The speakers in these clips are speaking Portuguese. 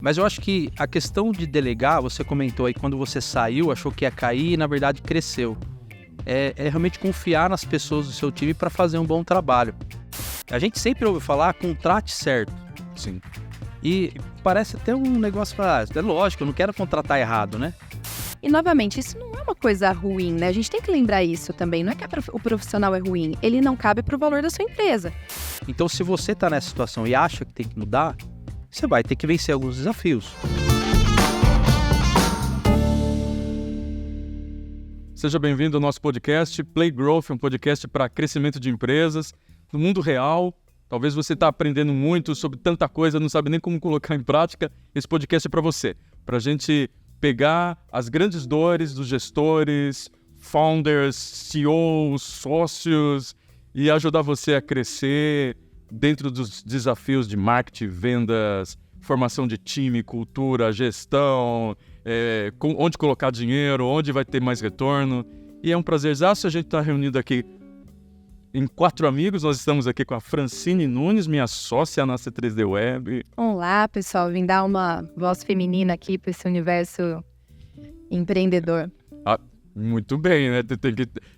Mas eu acho que a questão de delegar, você comentou aí, quando você saiu, achou que ia cair e na verdade cresceu. É realmente confiar nas pessoas do seu time para fazer um bom trabalho. A gente sempre ouve falar, contrate certo. Sim. E parece até um negócio, é lógico, eu não quero contratar errado, né? E, novamente, isso não é uma coisa ruim, né? A gente tem que lembrar isso também. Não é que o profissional é ruim, ele não cabe pro valor da sua empresa. Então, se você tá nessa situação e acha que tem que mudar, você vai ter que vencer alguns desafios. Seja bem-vindo ao nosso podcast Play Growth, um podcast para crescimento de empresas no mundo real. Talvez você está aprendendo muito sobre tanta coisa, não sabe nem como colocar em prática. Esse podcast é para você, para a gente pegar as grandes dores dos gestores, founders, CEOs, sócios e ajudar você a crescer dentro dos desafios de marketing, vendas, formação de time, cultura, gestão, onde colocar dinheiro, onde vai ter mais retorno. E é um prazerzaço a gente estar reunido aqui em 4 amigos. Nós estamos aqui com a Francine Nunes, minha sócia na C3D Web. Olá, pessoal. Vim dar uma voz feminina aqui para esse universo empreendedor. Muito bem, né?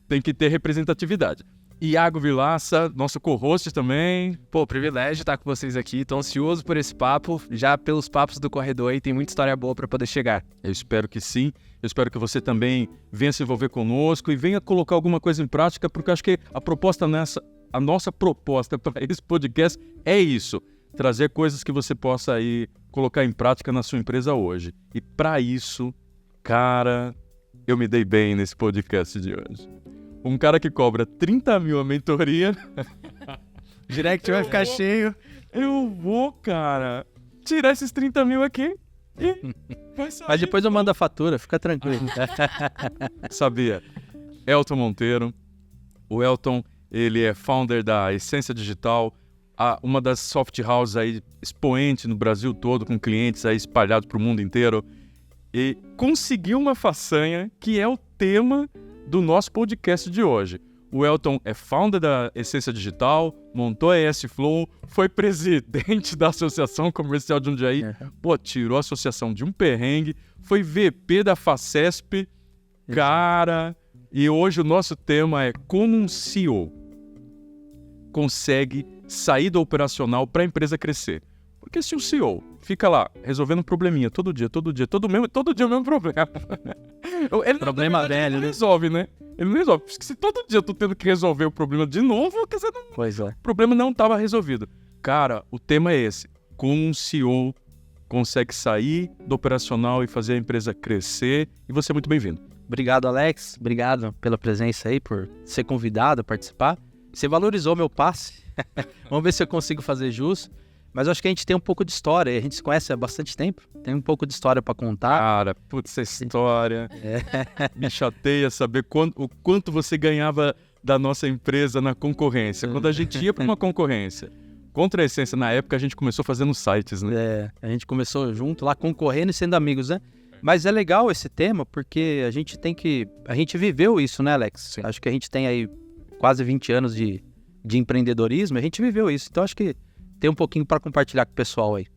Tem que ter representatividade. Iago Vilaça, nosso co-host também. Pô, privilégio estar com vocês aqui. Tô ansioso por esse papo. Já pelos papos do corredor aí, tem muita história boa para poder chegar. Eu espero que sim. Eu espero que você também venha se envolver conosco e venha colocar alguma coisa em prática, porque eu acho que a nossa proposta para esse podcast é isso. Trazer coisas que você possa aí colocar em prática na sua empresa hoje. E para isso, cara, eu me dei bem nesse podcast de hoje. Um cara que cobra 30 mil a mentoria. Direct vai ficar cheio. Eu vou, cara, tirar esses 30 mil aqui e vai sair. Mas depois eu mando a fatura, fica tranquilo. Sabia? Elton Monteiro. O Elton, ele é founder da Essência Digital, uma das soft houses aí expoente no Brasil todo, com clientes aí espalhados para o mundo inteiro. E conseguiu uma façanha que é o tema do nosso podcast de hoje. O Elton é founder da Essência Digital, montou a ES Flow, foi presidente da Associação Comercial de Jundiaí, tirou a associação de um perrengue, foi VP da Facesp, cara, e hoje o nosso tema é como um CEO consegue sair do operacional para a empresa crescer. Porque se o CEO fica lá resolvendo um probleminha todo dia o mesmo problema. Problema velho, ele não né? resolve, né? Ele não resolve. Porque se todo dia eu tô tendo que resolver o problema de novo, quer dizer, Pois é. o problema não estava resolvido. Cara, o tema é esse. Como um CEO consegue sair do operacional e fazer a empresa crescer. E você é muito bem-vindo. Obrigado, Alex. Obrigado pela presença aí, por ser convidado a participar. Você valorizou meu passe. Vamos ver se eu consigo fazer jus. Mas eu acho que a gente tem um pouco de história, a gente se conhece há bastante tempo, tem um pouco de história para contar. Cara, putz, essa história me chateia saber o quanto você ganhava da nossa empresa na concorrência. Quando a gente ia para uma concorrência contra a Essência, na época a gente começou fazendo sites, né? A gente começou junto lá, concorrendo e sendo amigos, né? Mas é legal esse tema porque a gente viveu isso, né, Alex? Sim. Acho que a gente tem aí quase 20 anos de empreendedorismo, a gente viveu isso, então acho que tem um pouquinho para compartilhar com o pessoal aí.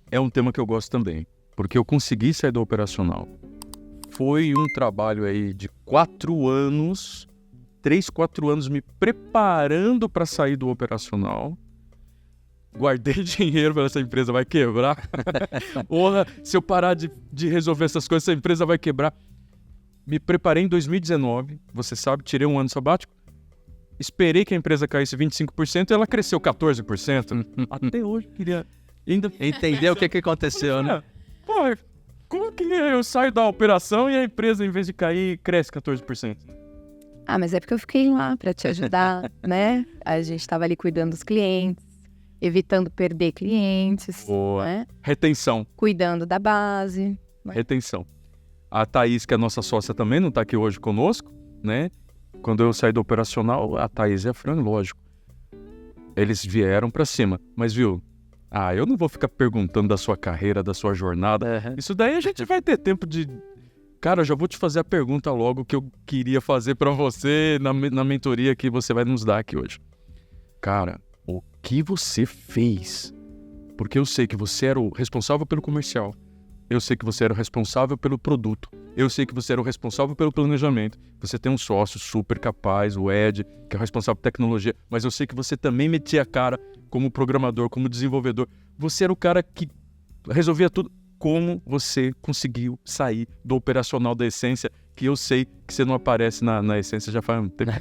É um tema que eu gosto também, porque eu consegui sair do operacional. Foi um trabalho aí de 4 anos, 3, 4 anos me preparando para sair do operacional. Guardei dinheiro para essa empresa vai quebrar. Porra, se eu parar de resolver essas coisas, essa empresa vai quebrar. Me preparei em 2019, você sabe, tirei um ano sabático. Esperei que a empresa caísse 25% e ela cresceu 14%. Até hoje eu queria ainda Entender o que aconteceu, né? Pô, como que eu saio da operação e a empresa, em vez de cair, cresce 14%? Mas é porque eu fiquei lá para te ajudar, né? A gente estava ali cuidando dos clientes, evitando perder clientes, Boa. né? Retenção. Cuidando da base. Retenção. A Thaís, que é a nossa sócia também, não está aqui hoje conosco, né? Quando eu saí do operacional, a Thaís e a Fran, lógico, eles vieram pra cima. Mas, viu, eu não vou ficar perguntando da sua carreira, da sua jornada. Uhum. Isso daí a gente vai ter tempo de... Cara, eu já vou te fazer a pergunta logo que eu queria fazer pra você na mentoria que você vai nos dar aqui hoje. Cara, o que você fez Porque eu sei que você era o responsável pelo comercial. Eu sei que você era o responsável pelo produto. Eu sei que você era o responsável pelo planejamento. Você tem um sócio super capaz, o Ed, que é o responsável por tecnologia. Mas eu sei que você também metia a cara como programador, como desenvolvedor. Você era o cara que resolvia tudo. Como você conseguiu sair do operacional da Essência, que eu sei que você não aparece na Essência já faz um tempo.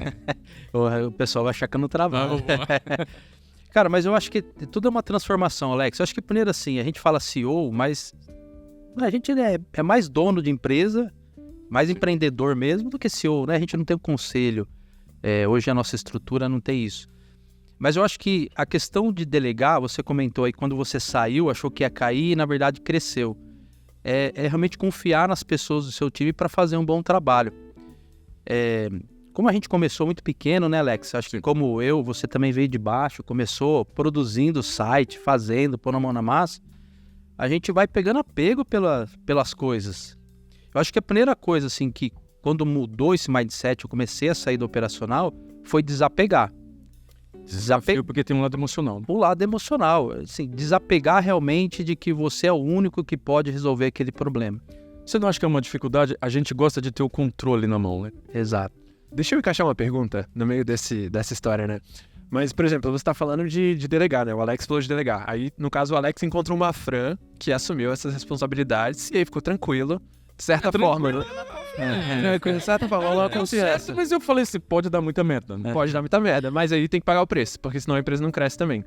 O pessoal vai achar que eu não trabalho. Cara, mas eu acho que tudo é uma transformação, Alex. Eu acho que primeiro assim, a gente fala CEO, mas a gente é mais dono de empresa, mais empreendedor mesmo do que CEO, né? A gente não tem um conselho. Hoje a nossa estrutura não tem isso. Mas eu acho que a questão de delegar, você comentou aí, quando você saiu, achou que ia cair e na verdade cresceu. É realmente confiar nas pessoas do seu time para fazer um bom trabalho. Como a gente começou muito pequeno, né, Alex? Acho que como você também veio de baixo, começou produzindo site, fazendo, pondo a mão na massa. A gente vai pegando apego pelas coisas. Eu acho que a primeira coisa, assim, que quando mudou esse mindset, eu comecei a sair do operacional, foi desapegar. Desafio porque tem um lado emocional. O lado emocional, assim, desapegar realmente de que você é o único que pode resolver aquele problema. Você não acha que é uma dificuldade? A gente gosta de ter o controle na mão, né? Exato. Deixa eu encaixar uma pergunta no meio dessa história, né? Mas, por exemplo, você está falando de delegar, né? O Alex falou de delegar. Aí, no caso, o Alex encontrou uma Fran que assumiu essas responsabilidades e aí ficou tranquilo, de certa forma, né? De certa forma, ela confiança. Mas eu falei assim, pode dar muita merda, né? Pode dar muita merda, mas aí tem que pagar o preço, porque senão a empresa não cresce também.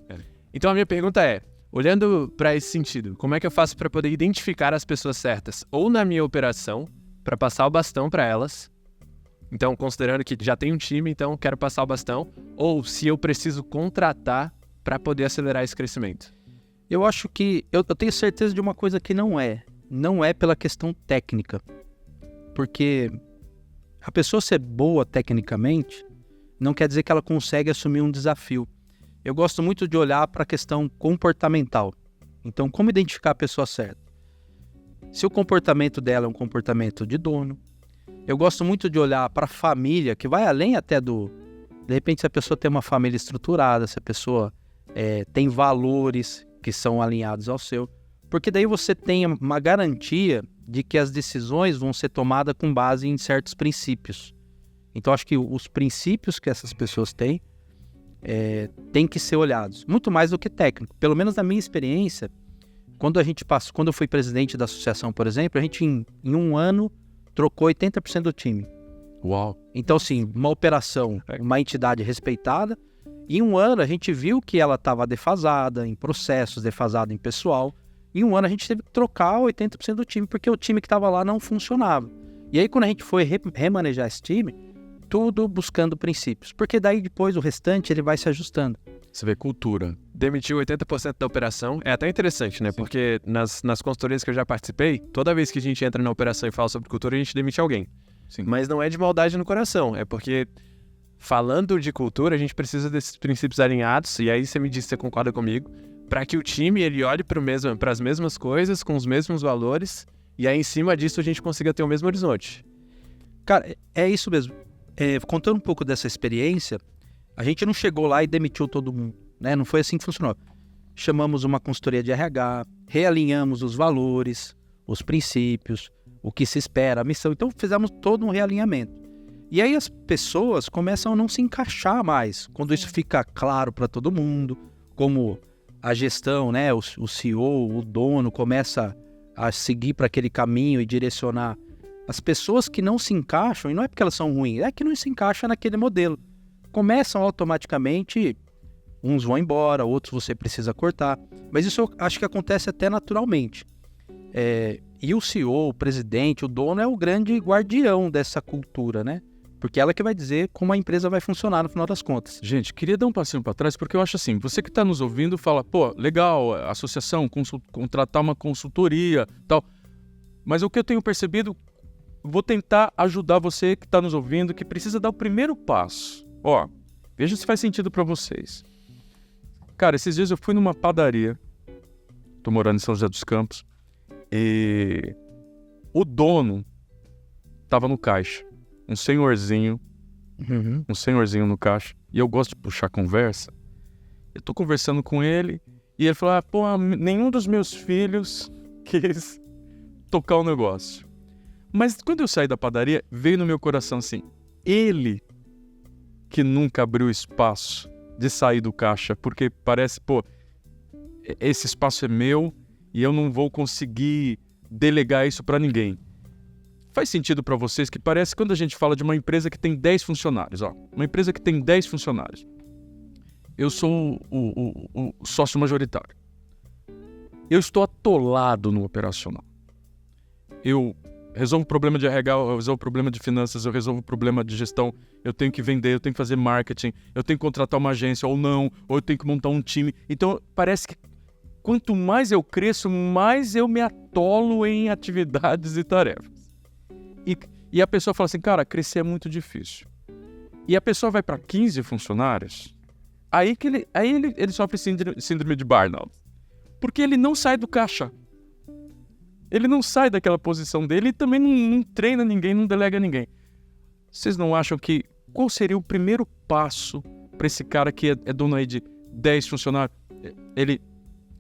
Então a minha pergunta é, olhando para esse sentido, como é que eu faço para poder identificar as pessoas certas? Ou na minha operação, para passar o bastão para elas. Então, considerando que já tem um time, então quero passar o bastão. Ou se eu preciso contratar para poder acelerar esse crescimento. Eu acho que... Eu tenho certeza de uma coisa que não é. Não é pela questão técnica. Porque a pessoa ser boa tecnicamente não quer dizer que ela consegue assumir um desafio. Eu gosto muito de olhar para a questão comportamental. Então, como identificar a pessoa certa? Se o comportamento dela é um comportamento de dono. Eu gosto muito de olhar para a família, que vai além até do... De repente, se a pessoa tem uma família estruturada, se a pessoa tem valores que são alinhados ao seu. Porque daí você tem uma garantia de que as decisões vão ser tomadas com base em certos princípios. Então, acho que os princípios que essas pessoas têm têm que ser olhados. Muito mais do que técnico. Pelo menos na minha experiência, quando eu fui presidente da associação, por exemplo, a gente em um ano trocou 80% do time. Uau! Então, assim, uma operação, uma entidade respeitada, em um ano a gente viu que ela estava defasada em processos, defasada em pessoal. Em um ano a gente teve que trocar 80% do time, porque o time que estava lá não funcionava. E aí, quando a gente foi remanejar esse time, tudo buscando princípios. Porque daí depois o restante ele vai se ajustando. Você vê cultura. Demitiu 80% da operação. É até interessante, né? Sim. Porque nas consultorias que eu já participei, toda vez que a gente entra na operação e fala sobre cultura, a gente demite alguém. Sim. Mas não é de maldade no coração. É porque, falando de cultura, a gente precisa desses princípios alinhados. E aí você me diz se você concorda comigo. Para que o time ele olhe para as mesmas coisas, com os mesmos valores. E aí, em cima disso, a gente consiga ter o mesmo horizonte. Cara, é isso mesmo. Contando um pouco dessa experiência, a gente não chegou lá e demitiu todo mundo, né? Não foi assim que funcionou. Chamamos uma consultoria de RH, realinhamos os valores, os princípios, o que se espera, a missão. Então fizemos todo um realinhamento. E aí as pessoas começam a não se encaixar mais, quando isso fica claro para todo mundo, como a gestão, né? O CEO, o dono começa a seguir para aquele caminho e direcionar. As pessoas que não se encaixam, e não é porque elas são ruins, é que não se encaixam naquele modelo. Começam automaticamente, uns vão embora, outros você precisa cortar. Mas isso eu acho que acontece até naturalmente. E o CEO, o presidente, o dono é o grande guardião dessa cultura, né? Porque ela que vai dizer como a empresa vai funcionar no final das contas. Gente, queria dar um passinho para trás, porque eu acho assim, você que está nos ouvindo fala, pô, legal, associação, contratar uma consultoria, tal. Mas o que eu tenho percebido, vou tentar ajudar você que está nos ouvindo, que precisa dar o primeiro passo. Ó, veja se faz sentido para vocês. Cara, esses dias eu fui numa padaria, tô morando em São José dos Campos, e o dono tava no caixa, um senhorzinho no caixa, e eu gosto de puxar conversa. Eu tô conversando com ele, E ele falou, pô, nenhum dos meus filhos quis tocar o negócio. Mas quando eu saí da padaria, veio no meu coração assim, ele que nunca abriu espaço de sair do caixa, porque parece, pô, esse espaço é meu e eu não vou conseguir delegar isso para ninguém. Faz sentido para vocês que parece quando a gente fala de uma empresa que tem 10 funcionários, uma empresa que tem 10 funcionários. Eu sou o sócio majoritário. Eu estou atolado no operacional. Eu resolvo o problema de RH, eu resolvo o problema de finanças, eu resolvo o problema de gestão, eu tenho que vender, eu tenho que fazer marketing, eu tenho que contratar uma agência ou não, ou eu tenho que montar um time. Então, parece que quanto mais eu cresço, mais eu me atolo em atividades e tarefas. E a pessoa fala assim, cara, crescer é muito difícil. E a pessoa vai para 15 funcionários, aí ele sofre síndrome de burnout. Porque ele não sai do caixa. Ele não sai daquela posição dele e também não treina ninguém, não delega ninguém. Vocês não acham que qual seria o primeiro passo para esse cara que é dono aí de 10 funcionários? Ele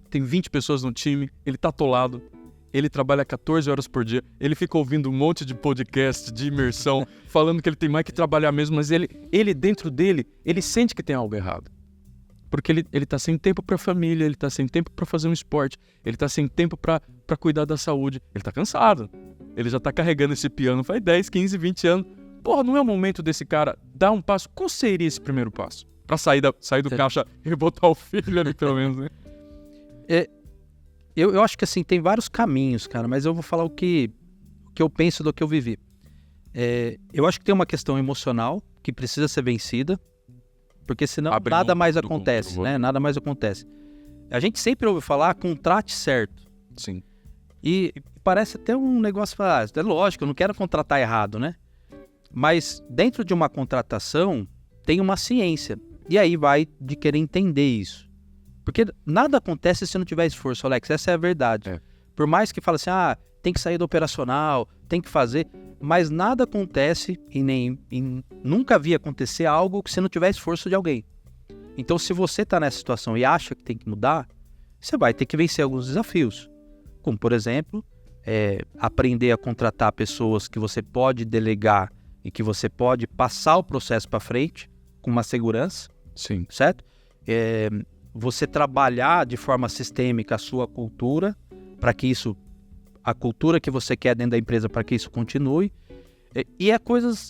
tem 20 pessoas no time, ele tá atolado, ele trabalha 14 horas por dia, ele fica ouvindo um monte de podcast de imersão, falando que ele tem mais que trabalhar mesmo, mas ele dentro dele, ele sente que tem algo errado. Porque ele tá sem tempo pra família, ele tá sem tempo pra fazer um esporte, ele tá sem tempo pra cuidar da saúde, ele tá cansado. Ele já tá carregando esse piano faz 10, 15, 20 anos. Porra, não é o momento desse cara dar um passo? Qual seria esse primeiro passo? Pra sair do caixa e botar o filho ali, pelo menos, né? Eu acho que assim, tem vários caminhos, cara, mas eu vou falar o que eu penso do que eu vivi. Eu acho que tem uma questão emocional que precisa ser vencida, porque senão nada mais acontece, né? Nada mais acontece. A gente sempre ouve falar, contrate certo. Sim. E parece até um negócio, é lógico, eu não quero contratar errado, né? Mas dentro de uma contratação tem uma ciência. E aí vai de querer entender isso. Porque nada acontece se não tiver esforço, Alex, essa é a verdade. Por mais que fale assim, tem que sair do operacional, tem que fazer, mas nada acontece e nunca vi acontecer algo que se não tiver esforço de alguém. Então, se você está nessa situação e acha que tem que mudar, você vai ter que vencer alguns desafios. Como, por exemplo, aprender a contratar pessoas que você pode delegar e que você pode passar o processo para frente com uma segurança. Sim. Certo? Você trabalhar de forma sistêmica a sua cultura, para que isso, a cultura que você quer dentro da empresa, para que isso continue. E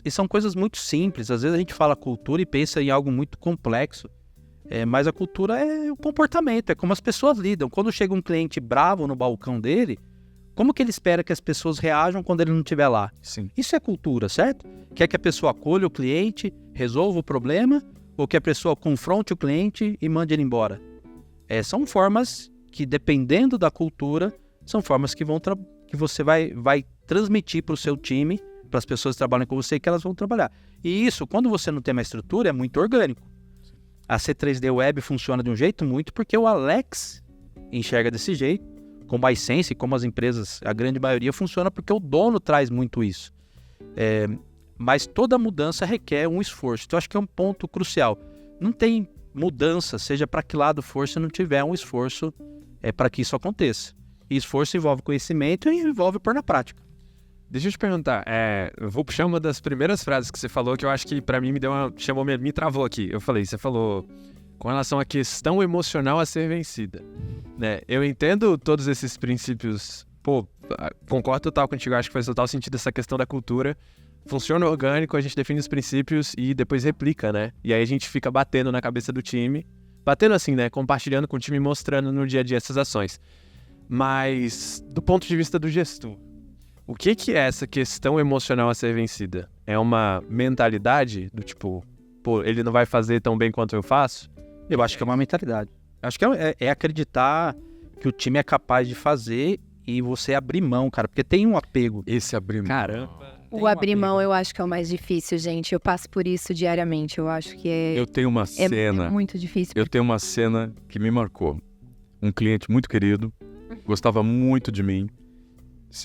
são coisas muito simples. Às vezes a gente fala cultura e pensa em algo muito complexo. Mas a cultura é o comportamento, é como as pessoas lidam. Quando chega um cliente bravo no balcão dele, como que ele espera que as pessoas reajam quando ele não estiver lá? Sim. Isso é cultura, certo? Quer que a pessoa acolha o cliente, resolva o problema, ou que a pessoa confronte o cliente e mande ele embora? São formas que, dependendo da cultura, são formas que você vai transmitir para o seu time, para as pessoas que trabalham com você, que elas vão trabalhar. E isso, quando você não tem uma estrutura, é muito orgânico. A C3D Web funciona de um jeito muito porque o Alex enxerga desse jeito, como a Essence, como as empresas, a grande maioria funciona porque o dono traz muito isso. Mas toda mudança requer um esforço. Então, acho que é um ponto crucial. Não tem mudança, seja para que lado for, se não tiver um esforço para que isso aconteça. E esforço envolve conhecimento e envolve pôr na prática. Deixa eu te perguntar, eu vou puxar uma das primeiras frases que você falou, que eu acho que pra mim me travou aqui. Você falou com relação à questão emocional a ser vencida, né? Eu entendo todos esses princípios, concordo total contigo, acho que faz total sentido essa questão da cultura. Funciona orgânico, a gente define os princípios e depois replica, né? E aí a gente fica batendo na cabeça do time, batendo assim, né? Compartilhando com o time, mostrando no dia a dia essas ações. Mas, do ponto de vista do gestor, o que é essa questão emocional a ser vencida? É uma mentalidade do tipo, ele não vai fazer tão bem quanto eu faço? Eu acho que é uma mentalidade. Acho que é acreditar que o time é capaz de fazer e você abrir mão, cara, porque tem um apego. Esse abrir mão. Caramba. O abrir mão eu acho que é o mais difícil, gente. Eu passo por isso diariamente. Eu acho que Eu tenho uma cena. É muito difícil. Eu tenho uma cena que me marcou. Um cliente muito querido, gostava muito de mim.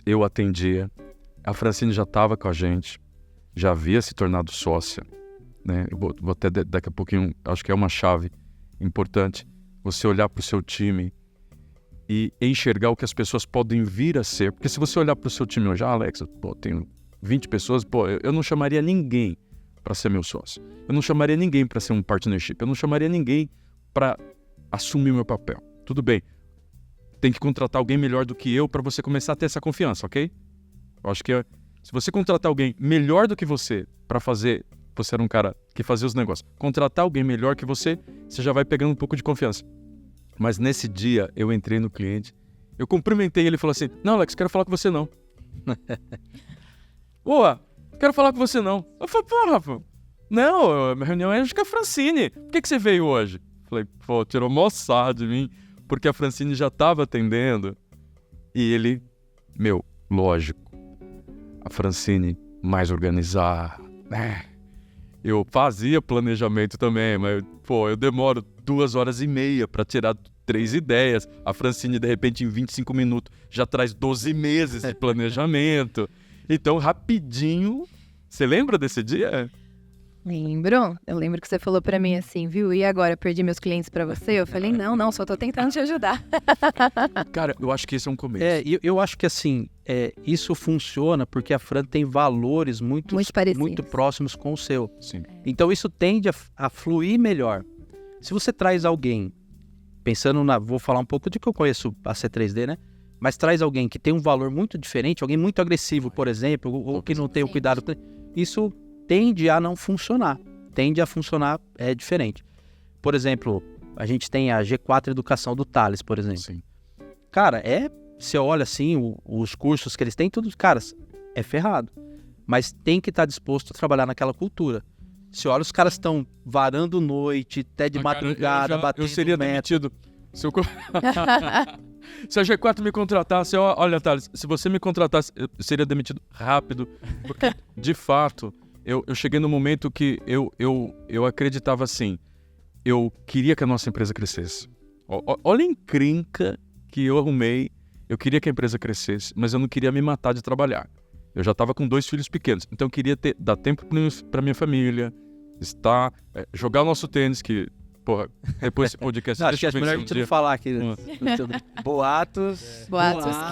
Eu atendia. A Francine já estava com a gente, já havia se tornado sócia, né? Eu vou até daqui a pouquinho, acho que é uma chave importante. você olhar para o seu time e enxergar o que as pessoas podem vir a ser. Porque se você olhar para o seu time hoje, Alex, pô, tenho 20 pessoas, pô, eu não chamaria ninguém para ser meu sócio. Eu não chamaria ninguém para ser um partnership. Eu não chamaria ninguém para assumir o meu papel. Tudo bem. Tem que contratar alguém melhor do que eu para você começar a ter essa confiança, ok? Eu acho que se você contratar alguém melhor do que você para fazer... Você era um cara que fazia os negócios. Contratar alguém melhor que você já vai pegando um pouco de confiança. Mas nesse dia, eu entrei no cliente, eu cumprimentei ele e falou assim, não, Alex, quero falar com você não. Boa, quero falar com você não. Eu falei, pô, Rafa, não, minha reunião é com a Francine. Por que você veio hoje? Falei, pô, tirou mó sarro de mim, porque a Francine já estava atendendo. E ele, lógico, a Francine mais organizada, né? Eu fazia planejamento também, mas, pô, eu demoro 2h30 para tirar 3 ideias. A Francine, de repente, em 25 minutos, já traz 12 meses de planejamento. Então, rapidinho... Você lembra desse dia? Lembro. Eu lembro que você falou pra mim assim, viu? E agora, perdi meus clientes pra você? Eu falei, não, só tô tentando te ajudar. Cara, eu acho que esse é um começo. Eu acho que assim, isso funciona porque a Fran tem valores muito próximos com o seu. Sim. Então isso tende a fluir melhor. Se você traz alguém, pensando vou falar um pouco de que eu conheço a C3D, né? Mas traz alguém que tem um valor muito diferente, alguém muito agressivo, por exemplo, ou que não tem o cuidado, isso tende a não funcionar. Tende a funcionar diferente. Por exemplo, a gente tem a G4 Educação do Thales, por exemplo. Sim. Cara, você olha assim, os cursos que eles têm, tudo, cara, é ferrado. Mas tem que estar disposto a trabalhar naquela cultura. Você olha, os caras estão varando noite, até de madrugada, batendo eu seria meta. demitido. Se a G4 me contratasse, olha, Thales, se você me contratasse, eu seria demitido rápido. Porque, de fato, eu cheguei no momento que eu acreditava assim, eu queria que a nossa empresa crescesse. Olha a encrenca que eu arrumei, eu queria que a empresa crescesse, mas eu não queria me matar de trabalhar. Eu já estava com 2 filhos pequenos, então eu queria dar tempo para minha família, jogar o nosso tênis, que, porra, depois desse podcast... Acho que é melhor a gente não falar aqui. Boatos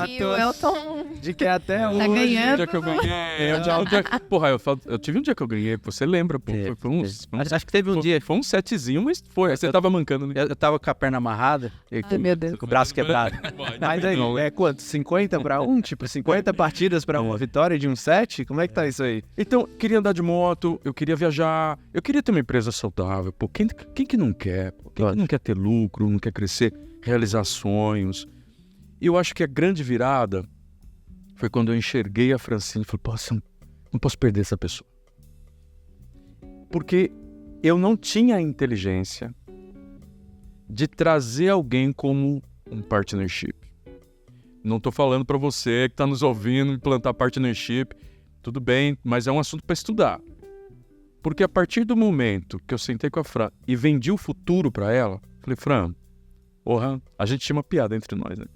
que o Elton de que até hoje... tá ganhando. Um dia que eu ganhei, porra, eu tive um dia que eu ganhei, você lembra, pô, foi uns... Acho que teve um dia... Foi um setzinho, mas foi, você tava mancando, né? Eu tava com a perna amarrada, Ai, meu Deus. com o braço quebrado. Mas aí, quanto? 50 para 1? Tipo, 50 partidas para uma vitória de um set? Como é que tá isso aí? Então, queria andar de moto, eu queria viajar, eu queria ter uma empresa saudável, pô, quem que não quer? Pô? Quem que não quer ter lucro, não quer crescer, realizar sonhos? E eu acho que a grande virada foi quando eu enxerguei a Francine e falei, pô, não posso perder essa pessoa. Porque eu não tinha a inteligência de trazer alguém como um partnership. Não estou falando para você que está nos ouvindo implantar partnership, tudo bem, mas é um assunto para estudar. Porque a partir do momento que eu sentei com a Fran e vendi o futuro para ela, falei, Fran, porra, a gente tinha uma piada entre nós, né?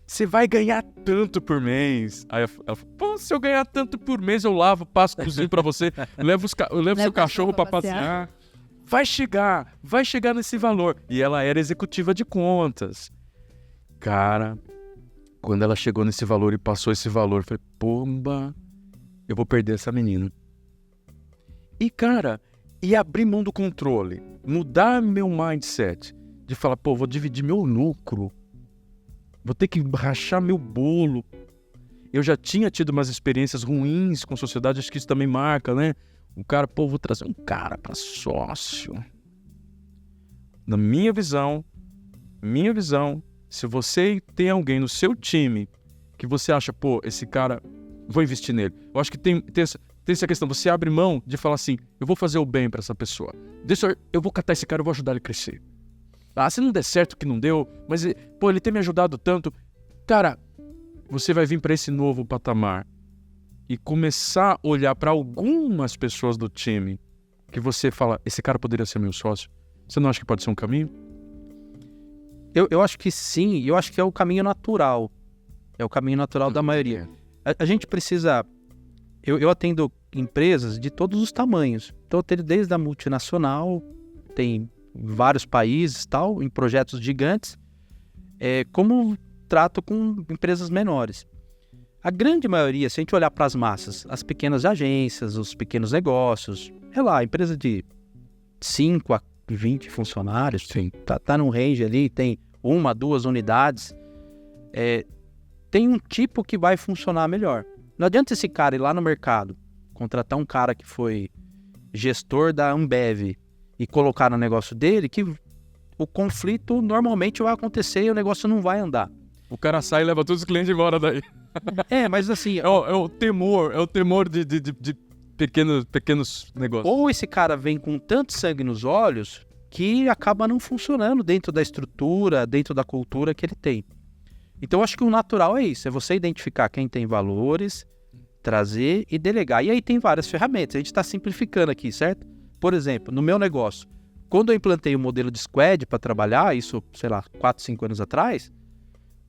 Você vai ganhar tanto por mês. Aí ela falou, pô, se eu ganhar tanto por mês, eu lavo, passo, cozinho pra você, eu levo seu cachorro pra passear. Vai chegar nesse valor. E ela era executiva de contas. Cara, quando ela chegou nesse valor e passou esse valor, eu falei, pomba, eu vou perder essa menina. E, cara, abrir mão do controle, mudar meu mindset, de falar, pô, vou dividir meu lucro, vou ter que rachar meu bolo. Eu já tinha tido umas experiências ruins com sociedade, acho que isso também marca, né? O cara, pô, vou trazer um cara para sócio. Na minha visão, se você tem alguém no seu time que você acha, pô, esse cara, vou investir nele. Eu acho que tem essa questão, você abre mão de falar assim, eu vou fazer o bem para essa pessoa. Eu vou catar esse cara, eu vou ajudar ele a crescer. Ah, se não der certo, que não deu, mas, pô, ele tem me ajudado tanto. Cara, você vai vir para esse novo patamar e começar a olhar para algumas pessoas do time que você fala, esse cara poderia ser meu sócio. Você não acha que pode ser um caminho? Eu acho que sim, eu acho que é o caminho natural. É o caminho natural da maioria. A gente precisa... Eu atendo empresas de todos os tamanhos. Então, eu tenho desde a multinacional, tem em vários países, tal, em projetos gigantes, como trato com empresas menores. A grande maioria, se a gente olhar para as massas, as pequenas agências, os pequenos negócios, empresa de 5 a 20 funcionários, Sim. tá num range ali, tem 1, 2 unidades, tem um tipo que vai funcionar melhor. Não adianta esse cara ir lá no mercado, contratar um cara que foi gestor da Ambev e colocar no negócio dele, que o conflito normalmente vai acontecer e o negócio não vai andar. O cara sai e leva todos os clientes embora daí. Mas assim... É o temor de pequenos negócios. Ou esse cara vem com tanto sangue nos olhos que acaba não funcionando dentro da estrutura, dentro da cultura que ele tem. Então, eu acho que o natural é isso, é você identificar quem tem valores, trazer e delegar. E aí tem várias ferramentas, a gente está simplificando aqui, certo? Por exemplo, no meu negócio, quando eu implantei o modelo de squad para trabalhar, isso, 4, 5 anos atrás,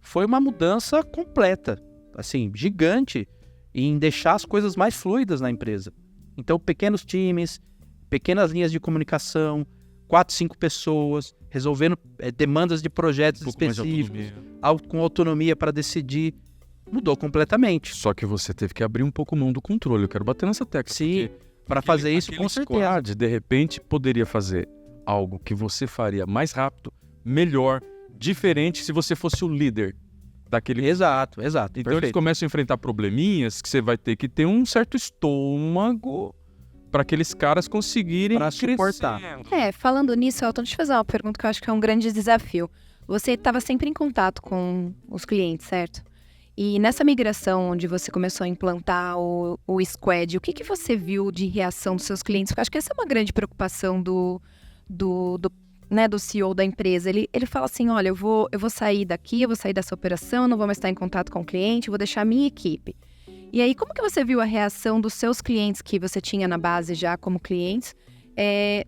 foi uma mudança completa, assim, gigante, em deixar as coisas mais fluidas na empresa. Então, pequenos times, pequenas linhas de comunicação, 4, 5 pessoas, resolvendo demandas de projetos específicos, com autonomia para decidir, mudou completamente. Só que você teve que abrir um pouco mão do controle, eu quero bater nessa tecla. Sim, para fazer isso, com certeza. Squad, de repente, poderia fazer algo que você faria mais rápido, melhor, diferente se você fosse o líder daquele... Exato. Então perfeito. eles começam a enfrentar probleminhas que você vai ter que ter um certo estômago para aqueles caras conseguirem Pra suportar. Falando nisso, Elton, deixa eu fazer uma pergunta que eu acho que é um grande desafio. Você estava sempre em contato com os clientes, certo? E nessa migração onde você começou a implantar o Squad, o que você viu de reação dos seus clientes? Porque eu acho que essa é uma grande preocupação do CEO da empresa. Ele fala assim, olha, eu vou sair daqui, eu vou sair dessa operação, não vou mais estar em contato com o cliente, eu vou deixar a minha equipe. E aí, como que você viu a reação dos seus clientes que você tinha na base já como clientes,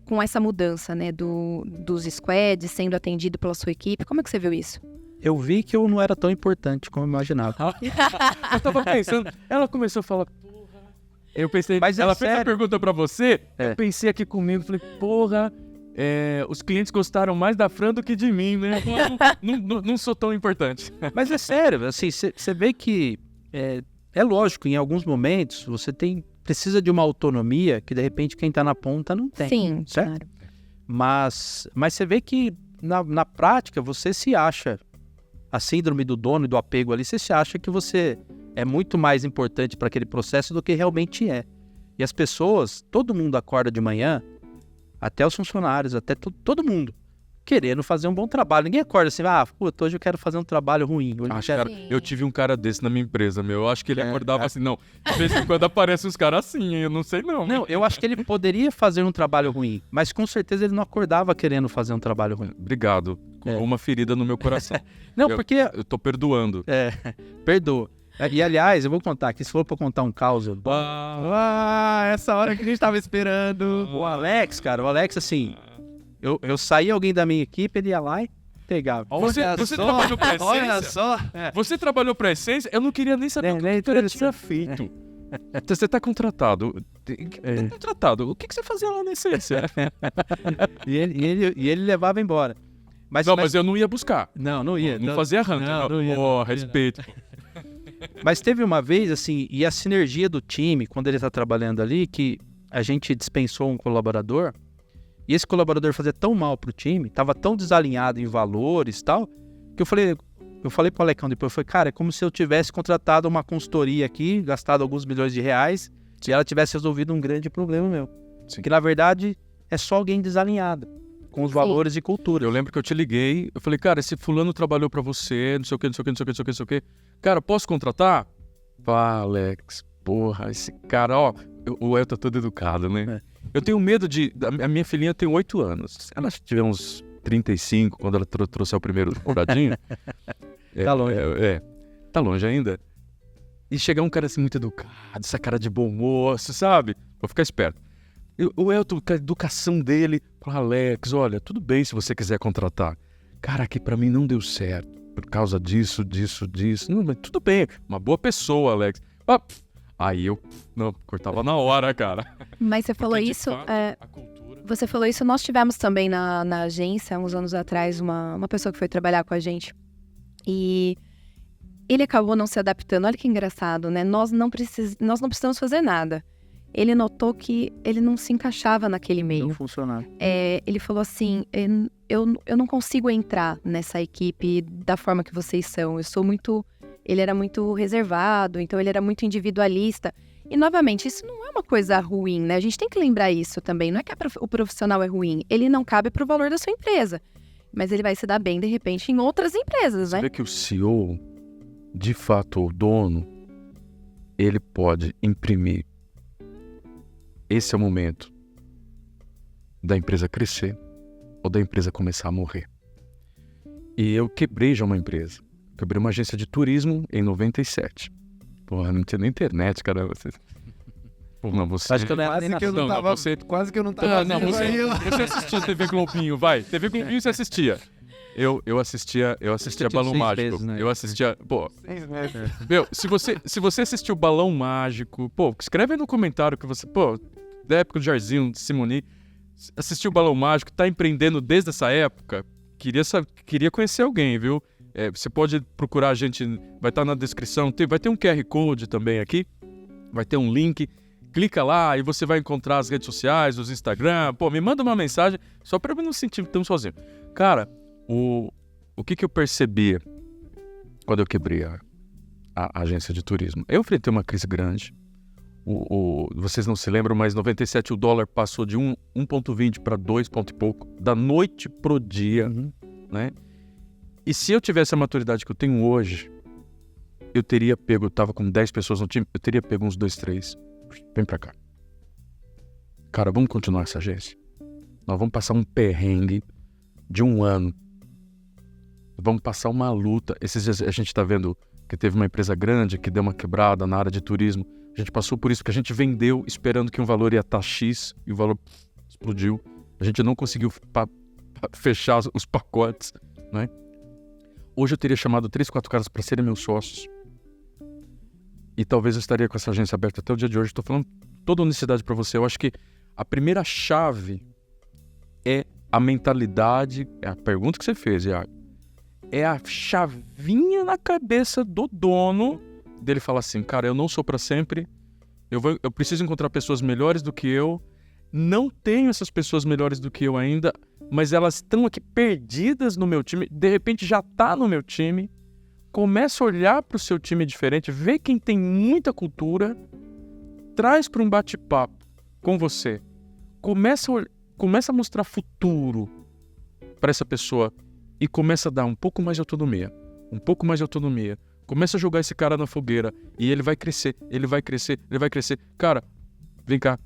com essa mudança, né, dos squads sendo atendido pela sua equipe? Como é que você viu isso? Eu vi que eu não era tão importante como eu imaginava. Eu tava pensando, ela começou a falar, porra... Eu pensei, mas ela fez a pergunta pra você, eu pensei aqui comigo, falei, porra... os clientes gostaram mais da Fran do que de mim, né? Não sou tão importante. Mas é sério, assim, você vê que é lógico, em alguns momentos você precisa de uma autonomia que de repente quem está na ponta não tem. Sim, certo? claro. Mas você vê que na prática você se acha, a síndrome do dono e do apego ali, você se acha que você é muito mais importante para aquele processo do que realmente é. E as pessoas, todo mundo acorda de manhã, até os funcionários, até todo mundo, querendo fazer um bom trabalho. Ninguém acorda assim, hoje eu quero fazer um trabalho ruim. Eu tive um cara desse na minha empresa, meu. Eu acho que ele acordava assim, não. De vez em quando aparecem uns caras assim, eu não sei não. Não, eu acho que ele poderia fazer um trabalho ruim, mas com certeza ele não acordava querendo fazer um trabalho ruim. Obrigado. Colocou uma ferida no meu coração. Não, porque... Eu tô perdoando. Perdoa. E aliás, eu vou contar aqui, se for pra contar um caos... Essa hora que a gente tava esperando. O Alex, assim... Eu saía alguém da minha equipe, ele ia lá e pegava. Você trabalhou pra Essência? Olha só. Você trabalhou pra Essência? Eu não queria nem saber o que o cara tinha feito. Então, você tá contratado. O que você fazia lá na Essência? E ele levava embora. Mas eu não ia buscar. Não ia. Não fazia ranking. Não ia. Respeito. Mas teve uma vez, assim, e a sinergia do time, quando ele tá trabalhando ali, que a gente dispensou um colaborador, e esse colaborador fazia tão mal pro time, tava tão desalinhado em valores e tal, que eu falei pro Alecão depois, cara, é como se eu tivesse contratado uma consultoria aqui, gastado alguns milhões de reais, e ela tivesse resolvido um grande problema meu. Sim. Que na verdade é só alguém desalinhado com os valores e cultura. Eu lembro que eu te liguei, eu falei, cara, esse fulano trabalhou pra você, não sei o que. Cara, posso contratar? Alex, porra, esse cara, o El tá todo educado, né? Eu tenho medo a minha filhinha tem 8 anos. Se ela tiver uns 35, quando ela trouxer o primeiro douradinho... Tá longe. Tá longe ainda. E chegar um cara assim muito educado, essa cara de bom moço, sabe? Vou ficar esperto. O Elton, com a educação dele, fala, Alex, olha, tudo bem se você quiser contratar. Cara, aqui pra mim não deu certo. Por causa disso. Não, mas tudo bem, uma boa pessoa, Alex. Aí eu cortava na hora, cara. Mas você falou Porque, de isso... fato, a cultura Você falou isso, nós tivemos também na agência, uns anos atrás, uma pessoa que foi trabalhar com a gente. E ele acabou não se adaptando. Olha que engraçado, né? Nós não precisamos fazer nada. Ele notou que ele não se encaixava naquele meio. Não funcionava. Ele falou assim, eu não consigo entrar nessa equipe da forma que vocês são. Ele era muito reservado, então ele era muito individualista. E, novamente, isso não é uma coisa ruim, né? A gente tem que lembrar isso também. Não é que o profissional é ruim. Ele não cabe pro valor da sua empresa. Mas ele vai se dar bem, de repente, em outras empresas, né? Você vê que o CEO, de fato, o dono, ele pode imprimir. Esse é o momento da empresa crescer ou da empresa começar a morrer. E eu quebrei já uma empresa. Quebrei uma agência de turismo em 97. Porra, não tinha nem internet, cara. Porra, você... Acho que eu não era nem Quase que eu não tava. Você assistia TV Globinho, vai. TV Globinho você assistia. Eu assistia Balão Mágico. Vezes, né? Eu assistia... Pô, meu, se você assistiu Balão Mágico, pô, escreve aí no comentário que você... Pô, da época do Jairzinho, de Simoni, assistiu Balão Mágico, tá empreendendo desde essa época, queria conhecer alguém, viu? Você pode procurar a gente, vai estar na descrição, vai ter um QR Code também aqui, vai ter um link, clica lá e você vai encontrar as redes sociais, os Instagram, pô, me manda uma mensagem, só para eu não me sentir tão sozinho. Cara, o que eu percebia quando eu quebrei a agência de turismo? Eu enfrentei uma crise grande, vocês não se lembram, mas em 97 o dólar passou de 1,20 para 2 ponto e pouco, da noite pro dia, né? E se eu tivesse a maturidade que eu tenho hoje, eu teria pego, eu tava com 10 pessoas no time, eu teria pego uns 2, 3. Vem pra cá. Cara, vamos continuar essa agência? Nós vamos passar um perrengue de 1 ano. Vamos passar uma luta. Esses dias a gente tá vendo que teve uma empresa grande que deu uma quebrada na área de turismo. A gente passou por isso, porque a gente vendeu esperando que um valor ia estar X e o valor explodiu. A gente não conseguiu fechar os pacotes, né? Hoje eu teria chamado 3, 4 caras para serem meus sócios. E talvez eu estaria com essa agência aberta até o dia de hoje. Estou falando toda honestidade para você. Eu acho que a primeira chave é a mentalidade, é a pergunta que você fez, Iago. É a chavinha na cabeça do dono dele falar assim, cara, eu não sou para sempre, eu preciso encontrar pessoas melhores do que eu, não tenho essas pessoas melhores do que eu ainda, mas elas estão aqui perdidas no meu time, de repente já tá no meu time, começa a olhar para o seu time diferente, vê quem tem muita cultura, traz para um bate-papo com você, começa a mostrar futuro para essa pessoa e começa a dar um pouco mais de autonomia, começa a jogar esse cara na fogueira e ele vai crescer. Cara, vem cá,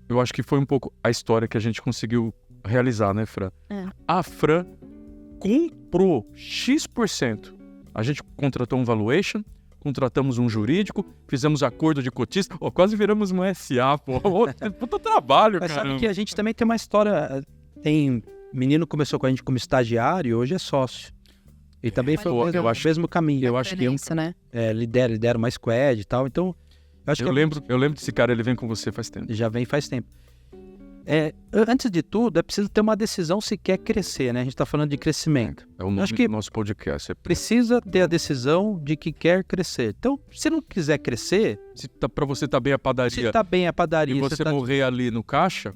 eu acho que foi um pouco a história que a gente conseguiu realizar, né, Fran? A Fran comprou X%. A gente contratou um valuation, contratamos um jurídico, fizemos acordo de cotista, quase viramos um SA, pô. Puta trabalho, cara. Mas sabe que a gente também tem uma história, menino começou com a gente como estagiário e hoje é sócio. E também foi o mesmo caminho. Eu acho que isso, né? lidera uma squad e tal, então... Eu lembro desse cara, ele vem com você faz tempo. Já vem faz tempo. Antes de tudo, é preciso ter uma decisão se quer crescer, né? A gente está falando de crescimento. É o nome do nosso podcast. Precisa ter a decisão de que quer crescer. Então, se não quiser crescer... Se para você tá bem a padaria... Se tá bem a padaria... E você morrer ali no caixa...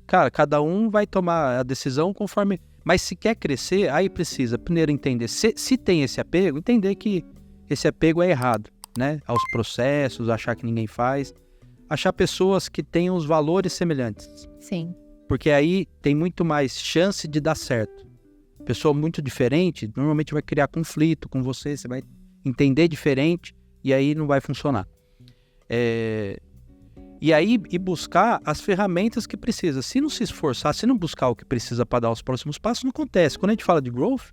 Cara, cada um vai tomar a decisão conforme... Mas se quer crescer, aí precisa primeiro entender... Se tem esse apego, entender que esse apego é errado, né? Aos processos, achar que ninguém faz... Achar pessoas que tenham os valores semelhantes. Sim. Porque aí tem muito mais chance de dar certo. Pessoa muito diferente, normalmente vai criar conflito com você, você vai entender diferente e aí não vai funcionar. E aí buscar as ferramentas que precisa. Se não se esforçar, se não buscar o que precisa para dar os próximos passos, não acontece. Quando a gente fala de growth,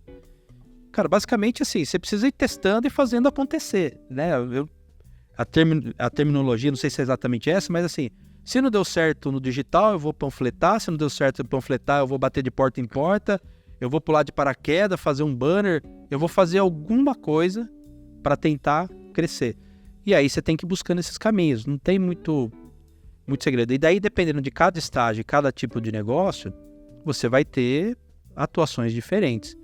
cara, basicamente assim, você precisa ir testando e fazendo acontecer, né? A terminologia, não sei se é exatamente essa, mas assim, se não deu certo no digital, eu vou panfletar, se não deu certo no panfletar, eu vou bater de porta em porta, eu vou pular de paraquedas, fazer um banner, eu vou fazer alguma coisa para tentar crescer. E aí você tem que ir buscando esses caminhos, não tem muito... muito segredo. E daí, dependendo de cada estágio, cada tipo de negócio, você vai ter atuações diferentes.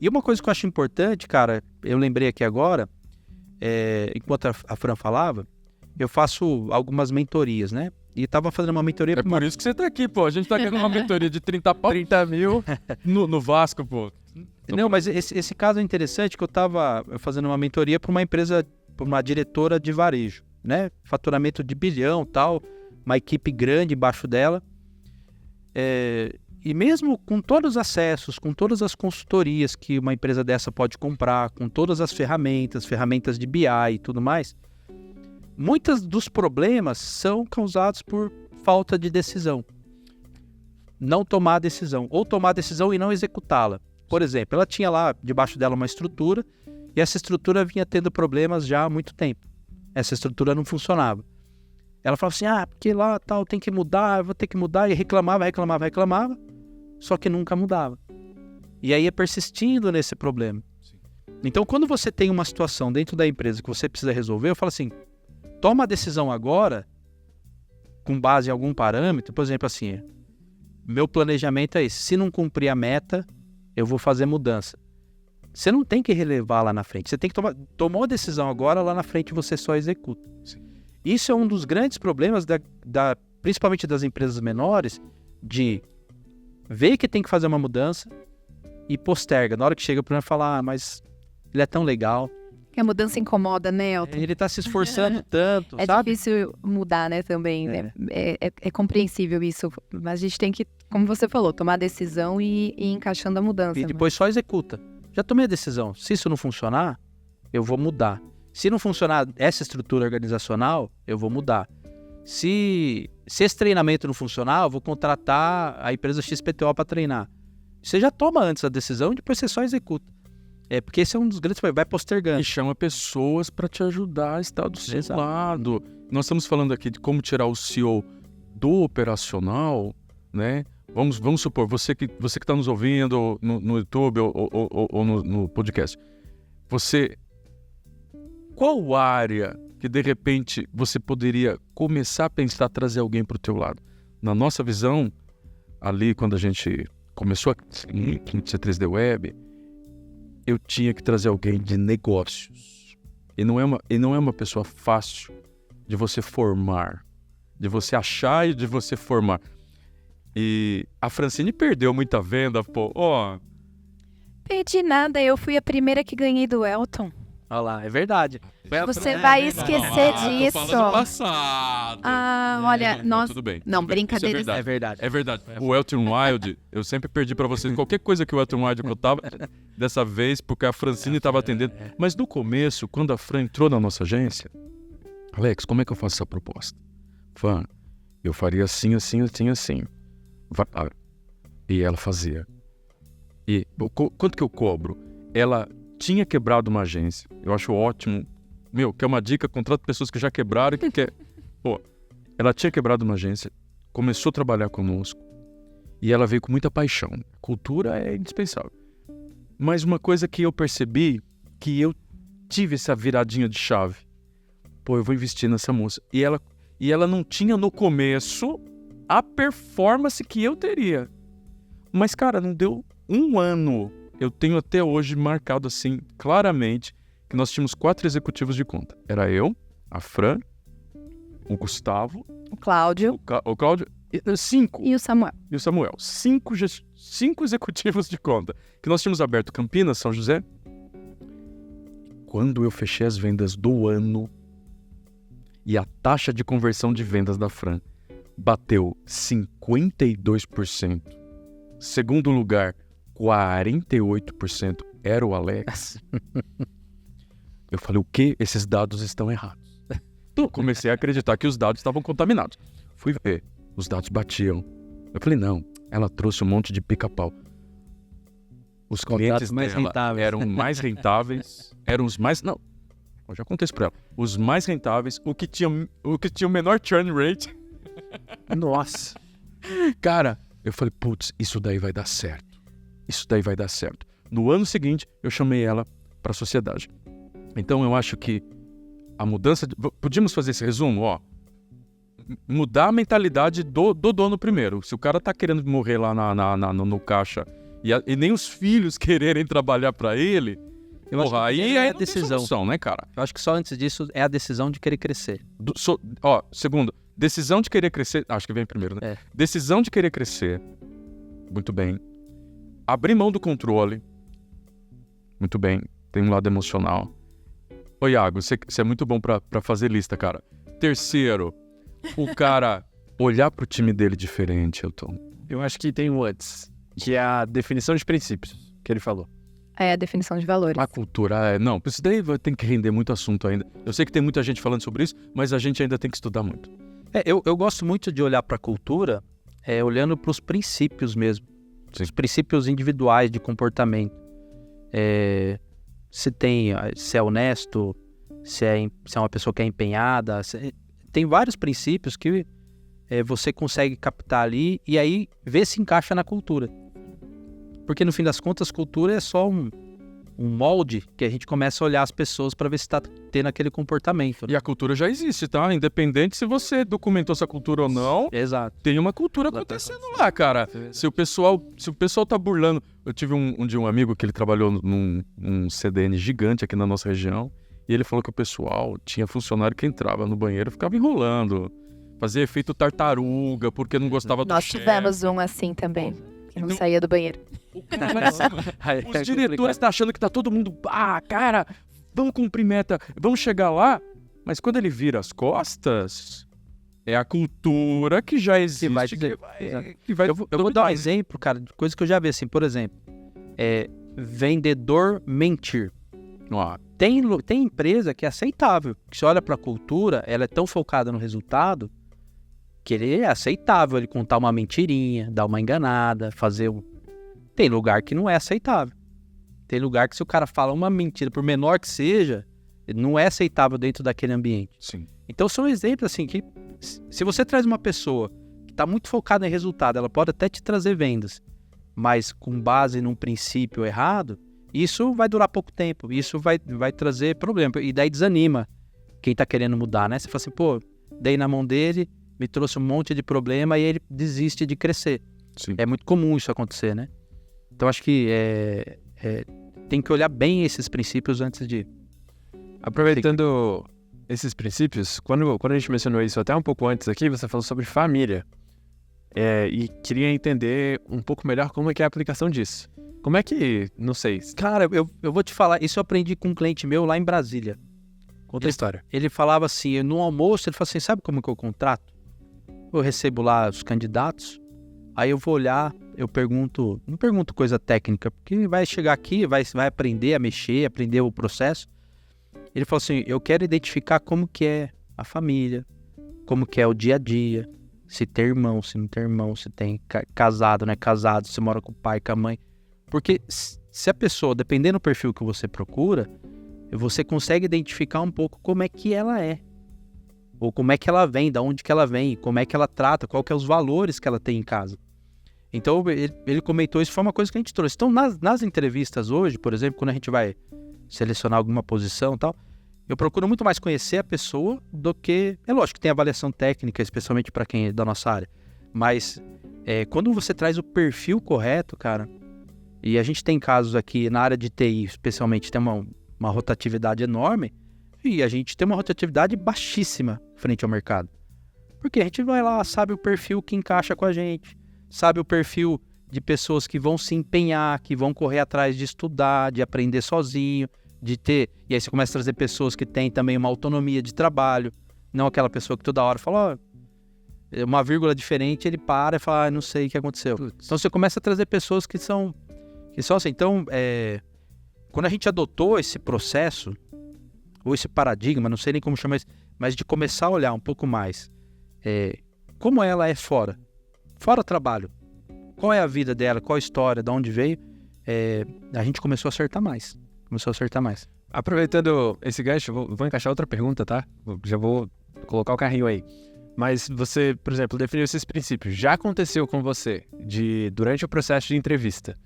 E uma coisa que eu acho importante, cara, eu lembrei aqui agora, enquanto a Fran falava, eu faço algumas mentorias, né? E tava fazendo uma mentoria... É por isso que você tá aqui, pô. A gente tá querendo uma mentoria de 30 mil no Vasco, pô. Não, mas esse caso é interessante, que eu tava fazendo uma mentoria para uma empresa, para uma diretora de varejo, né? Faturamento de bilhão, tal, uma equipe grande embaixo dela. E mesmo com todos os acessos, com todas as consultorias que uma empresa dessa pode comprar, com todas as ferramentas de BI e tudo mais, muitos dos problemas são causados por falta de decisão. Não tomar a decisão, ou tomar a decisão e não executá-la. Por exemplo, ela tinha lá debaixo dela uma estrutura, e essa estrutura vinha tendo problemas já há muito tempo. Essa estrutura não funcionava. Ela falava assim, porque lá tal, tem que mudar, eu vou ter que mudar, e reclamava, só que nunca mudava. E aí é persistindo nesse problema. Sim. Então, quando você tem uma situação dentro da empresa que você precisa resolver, eu falo assim, toma a decisão agora, com base em algum parâmetro, por exemplo, assim, meu planejamento é esse, se não cumprir a meta, eu vou fazer mudança. Você não tem que relevar lá na frente, você tem que tomar a decisão agora, lá na frente você só executa. Sim. Isso é um dos grandes problemas, principalmente das empresas menores, de ver que tem que fazer uma mudança e posterga. Na hora que chega o problema, fala, mas ele é tão legal. Que a mudança incomoda, né, Elton? Ele tá se esforçando tanto, sabe? É difícil mudar, né, também. É compreensível isso, mas a gente tem que, como você falou, tomar a decisão e ir encaixando a mudança. E depois só executa. Já tomei a decisão. Se isso não funcionar, eu vou mudar. Se não funcionar essa estrutura organizacional, eu vou mudar. Se esse treinamento não funcionar, eu vou contratar a empresa XPTO para treinar. Você já toma antes a decisão e depois você só executa. Porque esse é um dos grandes problemas, vai postergando. E chama pessoas para te ajudar a estar do seu lado. Nós estamos falando aqui de como tirar o CEO do operacional, né? Vamos supor, você que está nos ouvindo no YouTube ou no podcast, qual área que de repente você poderia começar a pensar trazer alguém para o teu lado? Na nossa visão, ali quando a gente começou a C3D Web, eu tinha que trazer alguém de negócios. E não é uma pessoa fácil de você formar, de você achar e de você formar. E a Francine perdeu muita venda, pô. Perdi nada, eu fui a primeira que ganhei do Elton. Olha lá, é verdade. Você vai esquecer disso. Tô falando do passado. Olha, nós... Tudo bem. Não, brincadeira. É verdade. É verdade. O Elton Wilde, eu sempre perdi pra vocês qualquer coisa que o Elton Wilde contava, dessa vez, porque a Francine estava atendendo. Mas no começo, quando a Fran entrou na nossa agência, Alex, como é que eu faço essa proposta? Fran, eu faria assim, assim, assim, assim. E ela fazia. E quanto que eu cobro? Ela tinha quebrado uma agência. Eu acho ótimo. Que é uma dica, contrata pessoas que já quebraram e que quer... Ela tinha quebrado uma agência, começou a trabalhar conosco e ela veio com muita paixão. Cultura é indispensável. Mas uma coisa que eu percebi, que eu tive essa viradinha de chave. Eu vou investir nessa moça. E ela não tinha no começo a performance que eu teria. Mas, cara, não deu um ano. Eu tenho até hoje marcado assim, claramente, que nós tínhamos 4 executivos de conta. Era eu, a Fran, o Gustavo, o Cláudio, o Cláudio, 5. E o Samuel. 5 executivos de conta. Que nós tínhamos aberto Campinas, São José. Quando eu fechei as vendas do ano e a taxa de conversão de vendas da Fran bateu 52%. Segundo lugar, 48% era o Alex. Eu falei, o quê? Esses dados estão errados. Então, comecei a acreditar que os dados estavam contaminados. Fui ver, os dados batiam. Eu falei, não, ela trouxe um monte de pica-pau. Os clientes mais dela eram mais rentáveis, eram os mais... Não, eu já contei isso pra ela. Os mais rentáveis, o que tinha o menor churn rate. Nossa. Cara, eu falei, putz, isso daí vai dar certo. Isso daí vai dar certo. No ano seguinte, eu chamei ela para a sociedade. Então, eu acho que a mudança... Podíamos fazer esse resumo? mudar a mentalidade do dono primeiro. Se o cara tá querendo morrer lá no caixa e nem os filhos quererem trabalhar para ele, Eu acho que aí é é a decisão. Solução, né, cara? Eu acho que só antes disso é a decisão de querer crescer. Segundo, decisão de querer crescer. Acho que vem primeiro, né? É. Decisão de querer crescer. Muito bem. Abrir mão do controle. Muito bem. Tem um lado emocional. Ô, Iago, você é muito bom pra fazer lista, cara. Terceiro, o cara olhar pro time dele diferente, Elton. Eu acho que tem um antes, que é a definição de princípios, que ele falou. É a definição de valores. A cultura, não, isso daí tem que render muito assunto ainda. Eu sei que tem muita gente falando sobre isso, mas a gente ainda tem que estudar muito. Eu gosto muito de olhar para a cultura olhando para os princípios mesmo. Sim. Os princípios individuais de comportamento. Se é honesto, se é uma pessoa que é empenhada. Tem vários princípios que você consegue captar ali e aí ver se encaixa na cultura. Porque no fim das contas, cultura é só um molde que a gente começa a olhar as pessoas para ver se está tendo aquele comportamento. E a cultura já existe, tá? Independente se você documentou essa cultura ou não, Exato. tem uma cultura acontecendo lá, cara. Se o pessoal tá burlando... Eu tive um amigo que ele trabalhou num CDN gigante aqui na nossa região, e ele falou que o pessoal tinha funcionário que entrava no banheiro e ficava enrolando, fazia efeito tartaruga, porque não gostava do Nós chefe. tivemos um assim também, que não Então- saía do banheiro. Os diretores tá achando que tá todo mundo... cara, vamos cumprir meta, vamos chegar lá. Mas quando ele vira as costas, é a cultura que já existe. vai dizer. Que vai Eu vou dar um exemplo, cara, de coisa que eu já vi assim. Por exemplo, vendedor mentir. Ó, Tem empresa que é aceitável. Que você olha pra cultura, ela é tão focada no resultado que ele é aceitável ele contar uma mentirinha, dar uma enganada, fazer um... Tem lugar que não é aceitável. Tem lugar que se o cara fala uma mentira, por menor que seja, não é aceitável dentro daquele ambiente. sim. Então são exemplos assim que se você traz uma pessoa que está muito focada em resultado, ela pode até te trazer vendas, mas com base num princípio errado, isso vai durar pouco tempo, isso vai trazer problema, e daí desanima quem está querendo mudar, né? Você fala assim, pô, dei na mão dele, me trouxe um monte de problema e ele desiste de crescer. Sim. É muito comum isso acontecer, né? Então acho que tem que olhar bem esses princípios antes de... Aproveitando esses princípios, quando a gente mencionou isso até um pouco antes aqui, você falou sobre família. E queria entender um pouco melhor como é que é a aplicação disso. Como é que, não sei, Cara, eu vou te falar, isso eu aprendi com um cliente meu lá em Brasília. conta a história. Ele falava assim, no almoço, ele falou assim, sabe como que eu contrato? Eu recebo lá os candidatos, aí eu vou olhar, eu pergunto, não pergunto coisa técnica, porque vai chegar aqui, vai aprender a mexer, aprender o processo. Ele falou assim, eu quero identificar como que é a família, como que é o dia a dia, se tem irmão, se não tem irmão, se tem casado, não é casado, se mora com o pai, com a mãe. Porque se a pessoa, dependendo do perfil que você procura, você consegue identificar um pouco como é que ela é. Ou como é que ela vem, da onde que ela vem, como é que ela trata, qual que é os valores que ela tem em casa. Então, ele comentou isso, foi uma coisa que a gente trouxe. Então, nas entrevistas hoje, por exemplo, quando a gente vai selecionar alguma posição e tal, eu procuro muito mais conhecer a pessoa do que... É lógico que tem avaliação técnica, especialmente para quem é da nossa área. Mas quando você traz o perfil correto, cara, e a gente tem casos aqui na área de TI, especialmente, tem uma rotatividade enorme, e a gente tem uma rotatividade baixíssima frente ao mercado. Porque a gente vai lá, sabe o perfil que encaixa com a gente, sabe o perfil de pessoas que vão se empenhar, que vão correr atrás de estudar, de aprender sozinho, de ter... E aí você começa a trazer pessoas que têm também uma autonomia de trabalho, não aquela pessoa que toda hora fala, uma vírgula diferente, ele para e fala, não sei o que aconteceu. Então você começa a trazer pessoas que são assim. Então, quando a gente adotou esse processo, ou esse paradigma, não sei nem como chamar isso, mas de começar a olhar um pouco mais como ela é fora trabalho, qual é a vida dela, qual a história, de onde veio, a gente começou a acertar mais. Aproveitando esse gancho, vou encaixar outra pergunta, tá? Já vou colocar o carrinho aí. Mas você, por exemplo, definiu esses princípios. Já aconteceu com você, durante o processo de entrevista,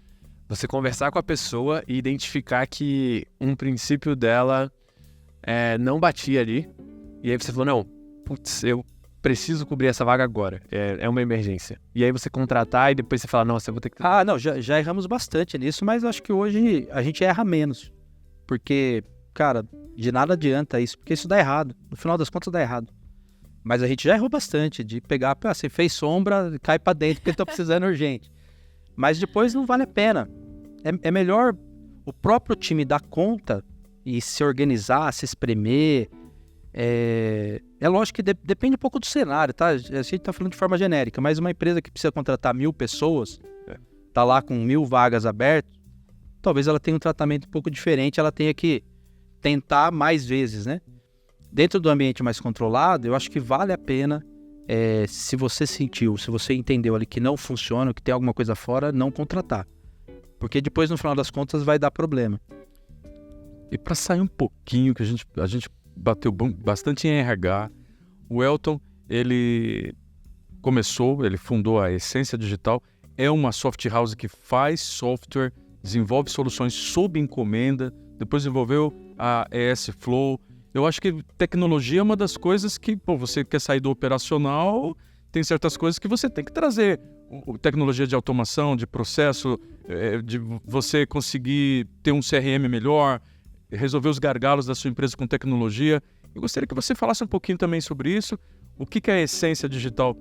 você conversar com a pessoa e identificar que um princípio dela não batia ali, e aí você falou, não, putz, eu preciso cobrir essa vaga agora, é uma emergência. E aí você contratar e depois você fala, nossa, eu vou ter que... Ah, não, já erramos bastante nisso, mas acho que hoje a gente erra menos. Porque, cara, de nada adianta isso, porque isso dá errado. No final das contas dá errado. Mas a gente já errou bastante, de pegar, você fez sombra, cai pra dentro porque tá precisando urgente. Mas depois não vale a pena. É melhor o próprio time dar conta e se organizar, se espremer. É lógico que depende um pouco do cenário, tá? A gente tá falando de forma genérica, mas uma empresa que precisa contratar 1.000 pessoas, tá lá com 1.000 vagas abertas, talvez ela tenha um tratamento um pouco diferente, ela tenha que tentar mais vezes, né? Dentro do ambiente mais controlado, eu acho que vale a pena, se você sentiu, se você entendeu ali que não funciona, que tem alguma coisa fora, não contratar. Porque depois, no final das contas, vai dar problema. E para sair um pouquinho, que a gente bateu bastante em RH, o Elton, ele fundou a Essência Digital, é uma soft house que faz software, desenvolve soluções sob encomenda, depois desenvolveu a ES Flow. Eu acho que tecnologia é uma das coisas que, você quer sair do operacional, tem certas coisas que você tem que trazer. Tecnologia de automação, de processo, de você conseguir ter um CRM melhor, resolver os gargalos da sua empresa com tecnologia. Eu gostaria que você falasse um pouquinho também sobre isso. O que a Essência Digital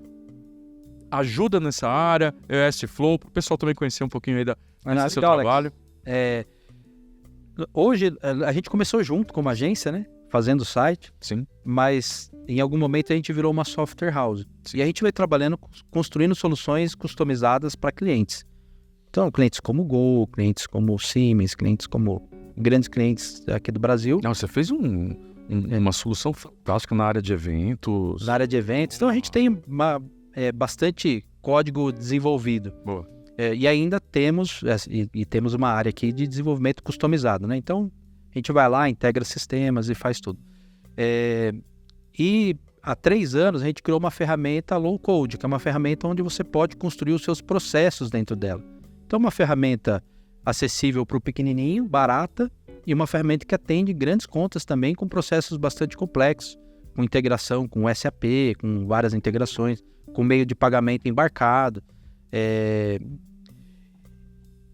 ajuda nessa área, ES Flow, para o pessoal também conhecer um pouquinho aí do seu trabalho. Hoje, a gente começou junto como agência, né? Fazendo o site. Sim. Mas em algum momento a gente virou uma software house. Sim. E a gente vai trabalhando, construindo soluções customizadas para clientes. Então, clientes como o Gol, clientes como o Siemens, clientes como grandes clientes aqui do Brasil. Não, você fez uma solução fantástica na área de eventos. Na área de eventos. Então, a gente tem bastante código desenvolvido. Boa. E ainda temos uma área aqui de desenvolvimento customizado, né? Então, a gente vai lá, integra sistemas e faz tudo. E há 3 anos a gente criou uma ferramenta low code, que é uma ferramenta onde você pode construir os seus processos dentro dela. Então, uma ferramenta acessível para o pequenininho, barata, e uma ferramenta que atende grandes contas também com processos bastante complexos, com integração com SAP, com várias integrações, com meio de pagamento embarcado.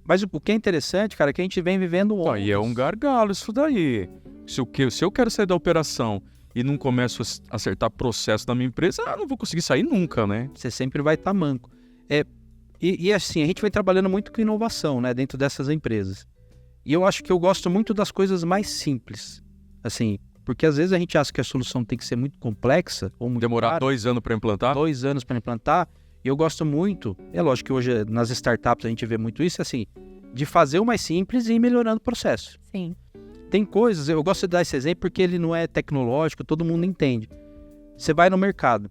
Mas o que é interessante, cara, é que a gente vem vivendo ondas. E é um gargalo isso daí. Se eu quero sair da operação e não começo a acertar processo da minha empresa, eu não vou conseguir sair nunca, né? Você sempre vai estar manco. E assim, a gente vem trabalhando muito com inovação, né, dentro dessas empresas. E eu acho que eu gosto muito das coisas mais simples. Assim, porque às vezes a gente acha que a solução tem que ser muito complexa ou muito demorar cara, 2 anos para implantar? 2 anos para implantar. E eu gosto muito, é lógico que hoje nas startups a gente vê muito isso, assim, de fazer o mais simples e ir melhorando o processo. Sim. Tem coisas, eu gosto de dar esse exemplo porque ele não é tecnológico, todo mundo entende. Você vai no mercado,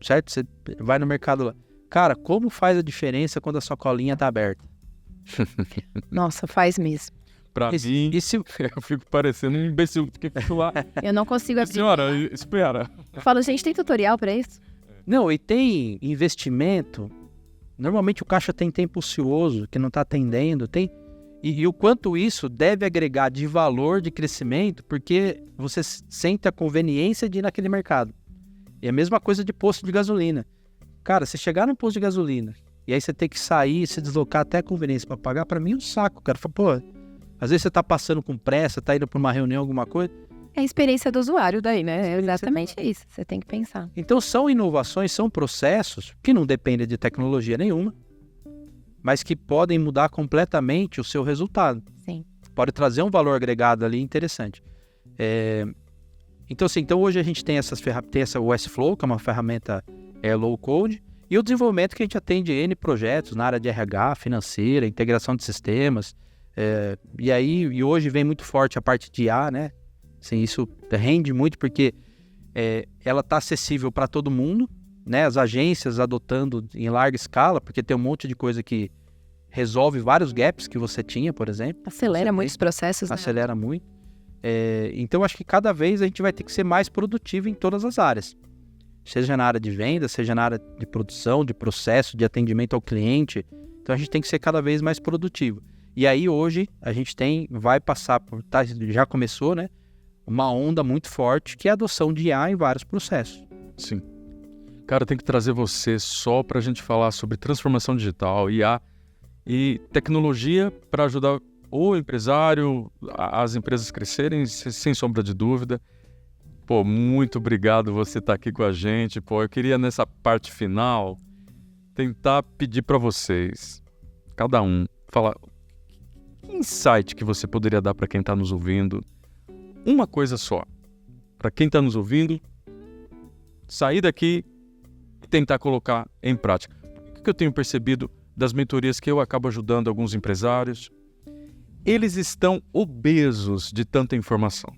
certo? Você vai no mercado lá. Cara, como faz a diferença quando a sua colinha tá aberta? Nossa, faz mesmo. Pra mim, eu fico parecendo um imbecil, porque fico lá. Eu não consigo abrir. Senhora, espera. Eu falo, gente, tem tutorial pra isso? Não, e tem investimento. Normalmente o caixa tem tempo ocioso, que não está atendendo, tem. E o quanto isso deve agregar de valor, de crescimento, porque você sente a conveniência de ir naquele mercado. E a mesma coisa de posto de gasolina. Cara, você chegar no posto de gasolina, e aí você tem que sair, se deslocar até a conveniência para pagar, para mim é um saco, cara. Fala, às vezes você tá passando com pressa, tá indo para uma reunião, alguma coisa. É a experiência do usuário daí, né? É exatamente isso. Você tem que pensar. Então são inovações, são processos que não dependem de tecnologia nenhuma, mas que podem mudar completamente o seu resultado. Sim. Pode trazer um valor agregado ali interessante. Então, assim, hoje a gente tem essa ES Flow, que é uma ferramenta low code, e o desenvolvimento que a gente atende N projetos na área de RH, financeira, integração de sistemas. E hoje vem muito forte a parte de IA, né? Assim, isso rende muito porque ela está acessível para todo mundo, né? As agências adotando em larga escala, porque tem um monte de coisa que resolve vários gaps que você tinha, por exemplo. Acelera muitos processos, né? Acelera muito. Então, acho que cada vez a gente vai ter que ser mais produtivo em todas as áreas. Seja na área de venda, seja na área de produção, de processo, de atendimento ao cliente. Então, a gente tem que ser cada vez mais produtivo. E aí, hoje, a gente vai passar por... já começou, né? Uma onda muito forte que é a adoção de IA em vários processos. Sim. Cara, tem que trazer você só pra gente falar sobre transformação digital, IA e tecnologia para ajudar o empresário, as empresas crescerem, sem sombra de dúvida. Pô, muito obrigado você estar aqui com a gente. Pô, eu queria nessa parte final tentar pedir para vocês, cada um, falar que insight que você poderia dar para quem está nos ouvindo. Uma coisa só, para quem está nos ouvindo, sair daqui e tentar colocar em prática. O que eu tenho percebido das mentorias que eu acabo ajudando alguns empresários? Eles estão obesos de tanta informação.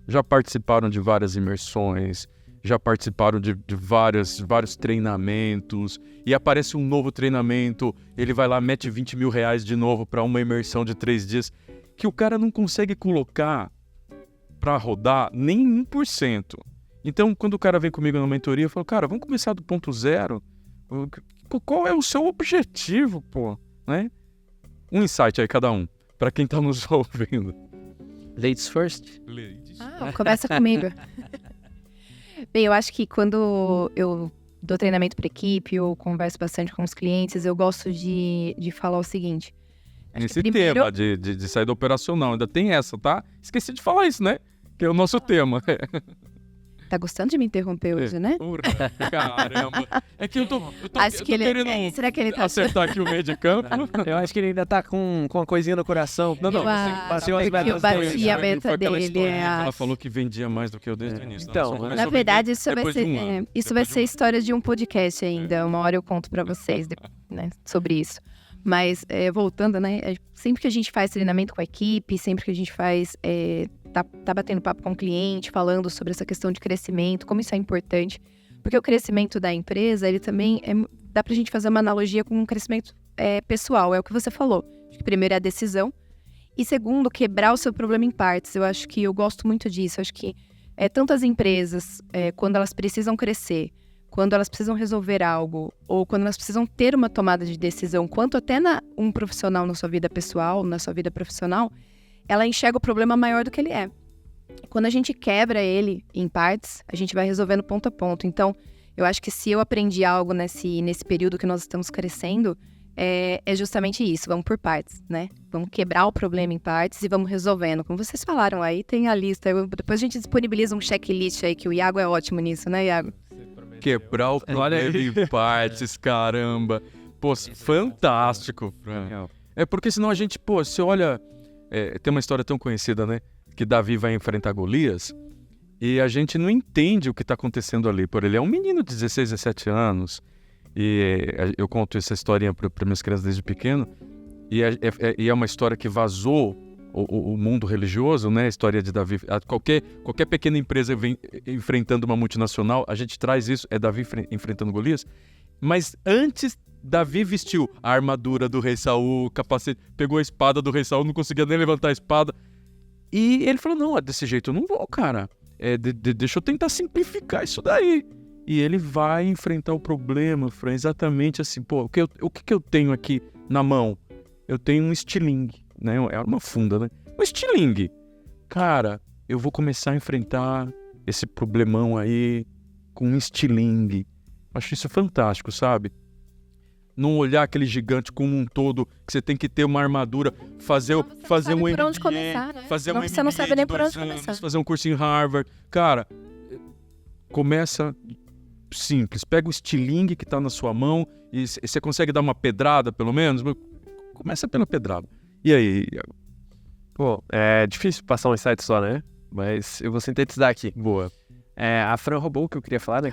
Já participaram de várias imersões, já participaram de vários treinamentos, e aparece um novo treinamento, ele vai lá, mete 20 mil reais de novo para uma imersão de 3 dias, que o cara não consegue colocar para rodar nem 1%. Então, quando o cara vem comigo na mentoria, eu falo, cara, vamos começar do ponto zero. Qual é o seu objetivo, pô? Né? Um insight aí, cada um, para quem tá nos ouvindo. Ladies first. Começa comigo. Bem, eu acho que quando eu dou treinamento para equipe ou converso bastante com os clientes, eu gosto de falar o seguinte. Nesse tema de saída operacional, ainda tem essa, tá? Esqueci de falar isso, né? Que é o nosso tema. Tá gostando de me interromper hoje, né? Caramba. É que eu tô querendo será que ele tá acertar aqui o meio de campo. Eu acho que ele ainda tá com uma coisinha no coração. Não, eu bati a meta dele. Ela falou que vendia mais do que eu desde o início. Então, na verdade, isso vai ser história de um podcast ainda. Uma hora eu conto pra vocês, né, sobre isso. Mas, voltando, né, sempre que a gente faz treinamento com a equipe, sempre que a gente faz, tá batendo papo com o cliente, falando sobre essa questão de crescimento, como isso é importante. Porque o crescimento da empresa, ele também, dá pra gente fazer uma analogia com um crescimento pessoal, é o que você falou. Acho que primeiro é a decisão, e segundo, quebrar o seu problema em partes. Eu acho que eu gosto muito disso, eu acho que tantas empresas, quando elas precisam crescer, quando elas precisam resolver algo, ou quando elas precisam ter uma tomada de decisão, quanto até um profissional na sua vida pessoal, na sua vida profissional, ela enxerga o problema maior do que ele é. Quando a gente quebra ele em partes, a gente vai resolvendo ponto a ponto. Então, eu acho que se eu aprendi algo nesse período que nós estamos crescendo, é justamente isso, vamos por partes, né? Vamos quebrar o problema em partes e vamos resolvendo. Como vocês falaram, aí tem a lista. Depois a gente disponibiliza um checklist aí, que o Iago é ótimo nisso, né, Iago? Quebrar o problema em partes, caramba. Pô, fantástico. Porque senão a gente, você olha... tem uma história tão conhecida, né? Que Davi vai enfrentar Golias e a gente não entende o que está acontecendo ali. Ele é um menino de 16, 17 anos e eu conto essa historinha para minhas crianças desde pequeno e é uma história que vazou o mundo religioso, né? A história de Davi. Qualquer pequena empresa vem enfrentando uma multinacional, a gente traz isso, é Davi enfrentando Golias. Mas antes, Davi vestiu a armadura do rei Saul, capacete, pegou a espada do rei Saul, não conseguia nem levantar a espada. E ele falou, não, desse jeito eu não vou, cara. Deixa eu tentar simplificar isso daí. E ele vai enfrentar o problema, Fran, exatamente assim. O que eu tenho aqui na mão? Eu tenho um estilingue, né? É uma funda, né? Um estilingue. Cara, eu vou começar a enfrentar esse problemão aí com um estilingue. Acho isso fantástico, sabe? Não olhar aquele gigante como um todo, que você tem que ter uma armadura, fazer um MBA, onde começar, né? fazer um MBA você não sabe nem por onde anos, começar. fazer um curso em Harvard. Cara, começa simples. Pega o estilingue que tá na sua mão e você consegue dar uma pedrada, pelo menos. Começa pela pedrada. E aí, Iago? Pô, é difícil passar um insight só, né? Mas eu vou sintetizar aqui. Boa. A Fran roubou o que eu queria falar, né?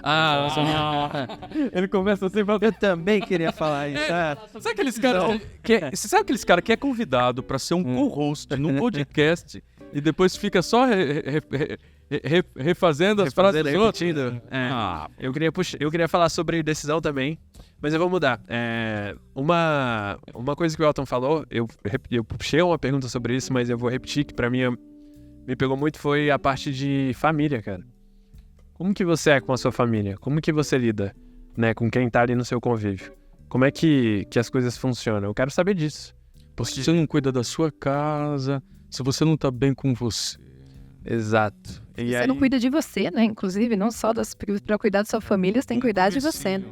Ele começa assim, Eu também queria falar isso. Sabe aqueles caras você sabe aqueles caras que é convidado pra ser um co-host num podcast e depois fica só refazendo as frases dos outros? Eu queria falar sobre decisão também, mas eu vou mudar. Uma coisa que o Elton falou, eu puxei uma pergunta sobre isso, mas eu vou repetir, que pra mim me pegou muito, foi a parte de família, cara. Como que você é com a sua família? Como que você lida, né, com quem tá ali no seu convívio? Como é que as coisas funcionam? Eu quero saber disso. Se você não cuida da sua casa, se você não tá bem com você. Exato. E Você aí, não cuida de você, né? Inclusive, não só para cuidar da sua família, você tem que cuidar de você. Né?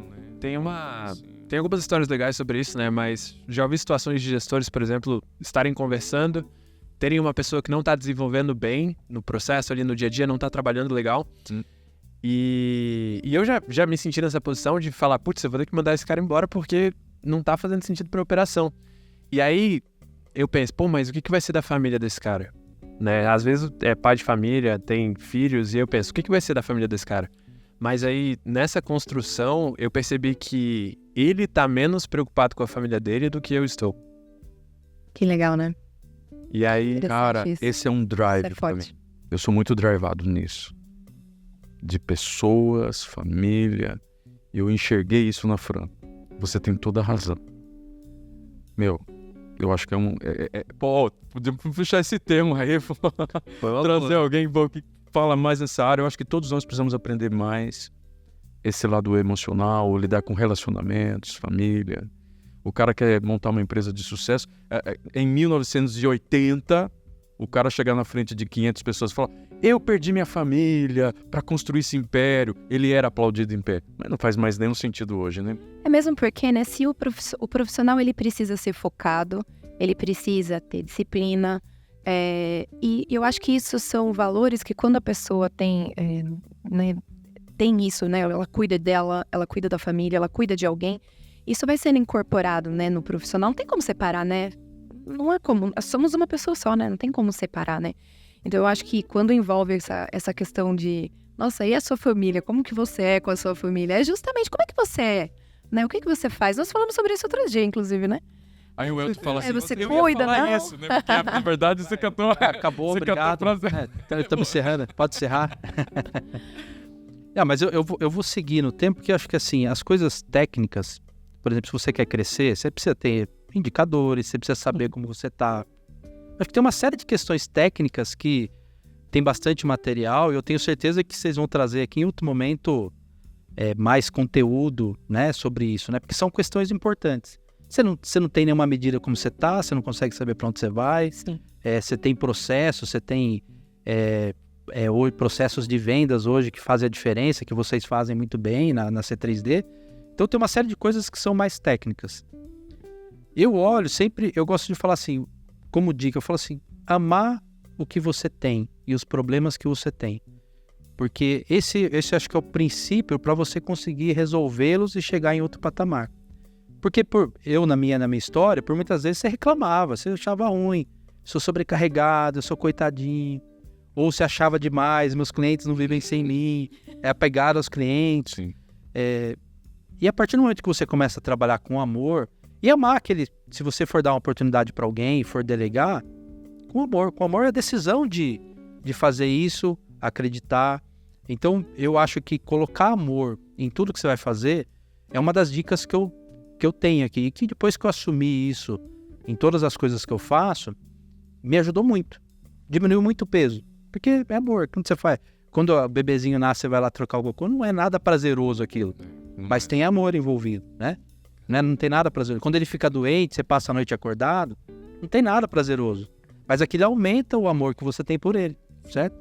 tem algumas histórias legais sobre isso, né? Mas já ouvi situações de gestores, por exemplo, estarem conversando, terem uma pessoa que não está desenvolvendo bem no processo ali no dia a dia, não está trabalhando legal. E eu já me senti nessa posição de falar, putz, eu vou ter que mandar esse cara embora porque não tá fazendo sentido pra operação. E aí eu penso, pô, mas o que vai ser da família desse cara? Né? Às vezes é pai de família, tem filhos, e eu penso, o que vai ser da família desse cara? Mas aí, nessa construção, eu percebi que ele tá menos preocupado com a família dele do que eu estou. Que legal, né? E aí, Cara, isso. esse é um drive Isso é pra mim. forte. Eu sou muito drivado nisso. De pessoas, família. Eu enxerguei isso na Fran. Você tem toda a razão. Meu, eu acho que é um... Pô, podemos puxar esse tema aí, pô. Trazer alguém bom que fala mais nessa área. Eu acho que todos nós precisamos aprender mais esse lado emocional, lidar com relacionamentos, família. O cara quer montar uma empresa de sucesso. Em 1980, o cara chegar na frente de 500 pessoas e falar: eu perdi minha família para construir esse império. Ele era aplaudido em pé. Mas não faz mais nenhum sentido hoje, né? É mesmo porque, né, se o profissional ele precisa ser focado, ele precisa ter disciplina, e eu acho que isso são valores que quando a pessoa tem, né, tem isso, né, ela cuida dela, ela cuida da família, ela cuida de alguém, isso vai sendo incorporado, né, no profissional. Não tem como separar, né? Não é como, somos uma pessoa só, né? Não tem como separar, né? Então eu acho que quando envolve essa questão de, nossa, e a sua família? Como que você é com a sua família? É justamente como é que você é, né? O que você faz? Nós falamos sobre isso outro dia, inclusive, né? Aí o Elton fala assim, você eu cuida, ia falar não? isso, né? Porque, na verdade, você cantou... Acabou, você obrigado. cantou a frase. Então, estamos encerrando. Pode encerrar. Mas eu vou seguir no tempo, porque eu acho que assim, as coisas técnicas, por exemplo, se você quer crescer, você precisa ter indicadores, você precisa saber como você está. Acho que tem uma série de questões técnicas que tem bastante material e eu tenho certeza que vocês vão trazer aqui em outro momento mais conteúdo, né, sobre isso, né? Porque são questões importantes. Você não tem nenhuma medida como você está, você não consegue saber para onde você vai. Sim. Você tem processos, você tem hoje, processos de vendas hoje que fazem a diferença, que vocês fazem muito bem na C3D. Então tem uma série de coisas que são mais técnicas. Eu olho sempre, eu gosto de falar assim, como dica, eu falo assim, amar o que você tem e os problemas que você tem. Porque esse acho que é o princípio para você conseguir resolvê-los e chegar em outro patamar. Porque na minha história, por muitas vezes você reclamava, você achava ruim, sou sobrecarregado, sou coitadinho, ou você achava demais, meus clientes não vivem sem mim, é apegado aos clientes. Sim. E a partir do momento que você começa a trabalhar com amor, e amar se você for dar uma oportunidade para alguém, for delegar, com amor é a decisão de fazer isso, acreditar. Então, eu acho que colocar amor em tudo que você vai fazer é uma das dicas que eu tenho aqui, e que depois que eu assumi isso em todas as coisas que eu faço, me ajudou muito. Diminuiu muito o peso, porque é amor. Quando você faz, quando o bebezinho nasce, você vai lá trocar o cocô, não é nada prazeroso aquilo, mas tem amor envolvido, né? Não tem nada prazeroso. Quando ele fica doente, você passa a noite acordado, não tem nada prazeroso. Mas aquilo aumenta o amor que você tem por ele, certo?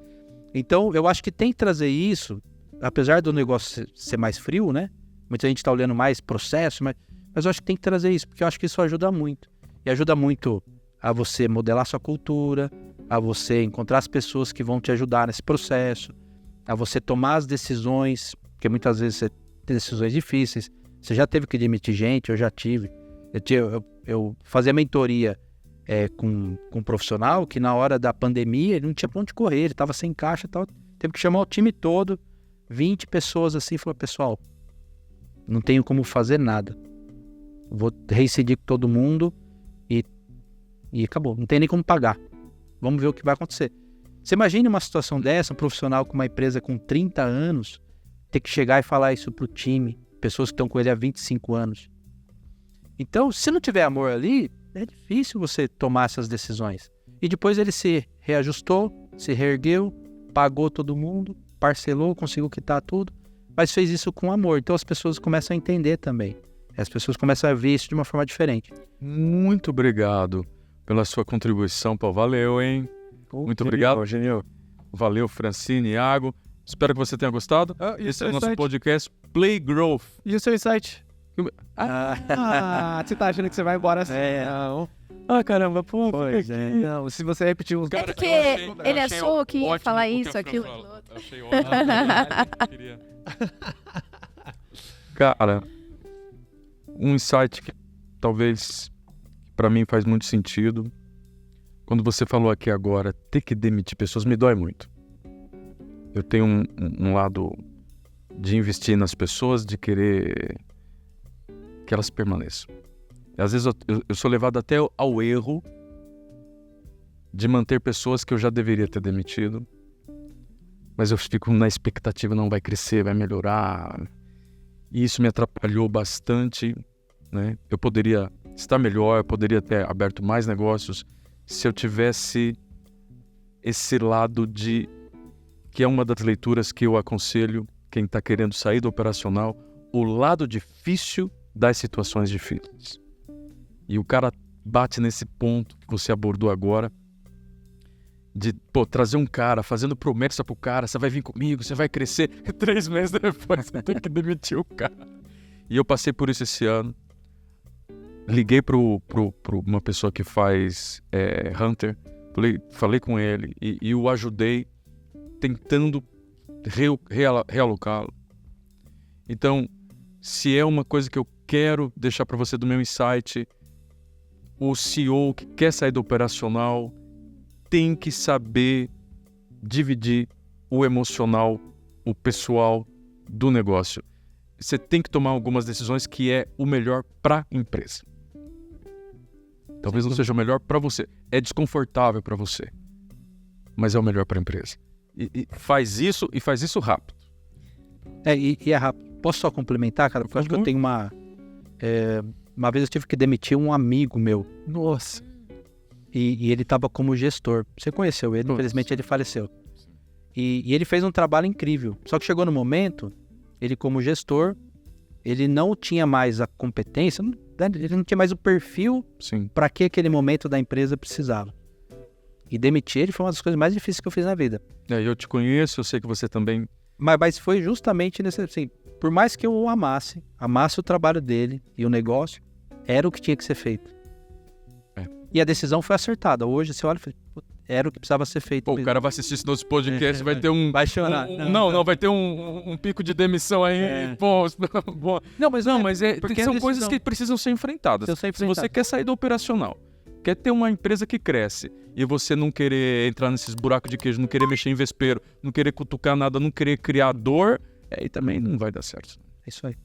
Então, eu acho que tem que trazer isso, apesar do negócio ser mais frio, né? Muita gente está olhando mais processo, mas eu acho que tem que trazer isso, porque eu acho que isso ajuda muito. E ajuda muito a você modelar sua cultura, a você encontrar as pessoas que vão te ajudar nesse processo, a você tomar as decisões, porque muitas vezes você tem decisões difíceis. Você já teve que demitir gente, eu já tive. Eu fazia mentoria com um profissional que na hora da pandemia ele não tinha pra onde correr, ele estava sem caixa e tal. Teve que chamar o time todo, 20 pessoas assim, e falou: pessoal, não tenho como fazer nada. Vou reincidir com todo mundo e acabou. Não tem nem como pagar. Vamos ver o que vai acontecer. Você imagina uma situação dessa, um profissional com uma empresa com 30 anos, ter que chegar e falar isso pro time, pessoas que estão com ele há 25 anos. Então, se não tiver amor ali, é difícil você tomar essas decisões. E depois ele se reajustou, se reergueu, pagou todo mundo, parcelou, conseguiu quitar tudo, mas fez isso com amor. Então as pessoas começam a entender também. As pessoas começam a ver isso de uma forma diferente. Muito obrigado pela sua contribuição, Paulo. Valeu, hein? Muito obrigado. Genial. Valeu, Francine, Iago. Espero que você tenha gostado. Esse é o nosso podcast Play Growth. E o seu insight? Você tá achando que você vai embora assim? Não. Caramba, pô. Pois é. Não, se você repetir uns... É porque ele achou que ia falar isso, aquilo. Eu achei ótimo. Cara, um insight que talvez pra mim faz muito sentido. Quando você falou aqui agora, ter que demitir pessoas me dói muito. Eu tenho um lado de investir nas pessoas, de querer que elas permaneçam. E às vezes eu sou levado até ao erro de manter pessoas que eu já deveria ter demitido, mas eu fico na expectativa, não vai crescer, vai melhorar. E isso me atrapalhou bastante, né? Eu poderia estar melhor, eu poderia ter aberto mais negócios se eu tivesse esse lado de... que é uma das leituras que eu aconselho quem está querendo sair do operacional, o lado difícil das situações difíceis. E o cara bate nesse ponto que você abordou agora, de trazer um cara, fazendo promessa pro cara, você vai vir comigo, você vai crescer, 3 meses depois você tem que demitir o cara. E eu passei por isso esse ano. Liguei pro uma pessoa que faz Hunter, falei com ele e o ajudei tentando realocá-lo. Então, se é uma coisa que eu quero deixar para você do meu insight, o CEO que quer sair do operacional tem que saber dividir o emocional, o pessoal do negócio. Você tem que tomar algumas decisões que é o melhor para a empresa. Talvez não seja o melhor para você. É desconfortável para você, mas é o melhor para a empresa. E faz isso rápido. E é rápido. Posso só complementar, cara? Porque eu acho que eu tenho uma vez eu tive que demitir um amigo meu. Nossa. E ele estava como gestor. Você conheceu ele, infelizmente ele faleceu. E ele fez um trabalho incrível. Só que chegou no momento, ele como gestor, ele não tinha mais a competência, ele não tinha mais o perfil para que aquele momento da empresa precisava. E demitir ele foi uma das coisas mais difíceis que eu fiz na vida. Eu te conheço, eu sei que você também... Mas foi justamente nesse... Assim, por mais que eu o amasse o trabalho dele e o negócio, era o que tinha que ser feito. E a decisão foi acertada. Hoje, você olha e fala, era o que precisava ser feito. O cara vai assistir esse nosso podcast, vai ter um... Vai chorar. Não, vai ter um pico de demissão aí. Bom. Mas porque são coisas que precisam ser enfrentadas. Se você quer sair do operacional, quer ter uma empresa que cresce e você não querer entrar nesses buracos de queijo, não querer mexer em vespeiro, não querer cutucar nada, não querer criar dor, aí também não vai dar certo. É isso aí.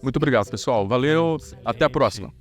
Muito obrigado, pessoal. Valeu. Até a próxima.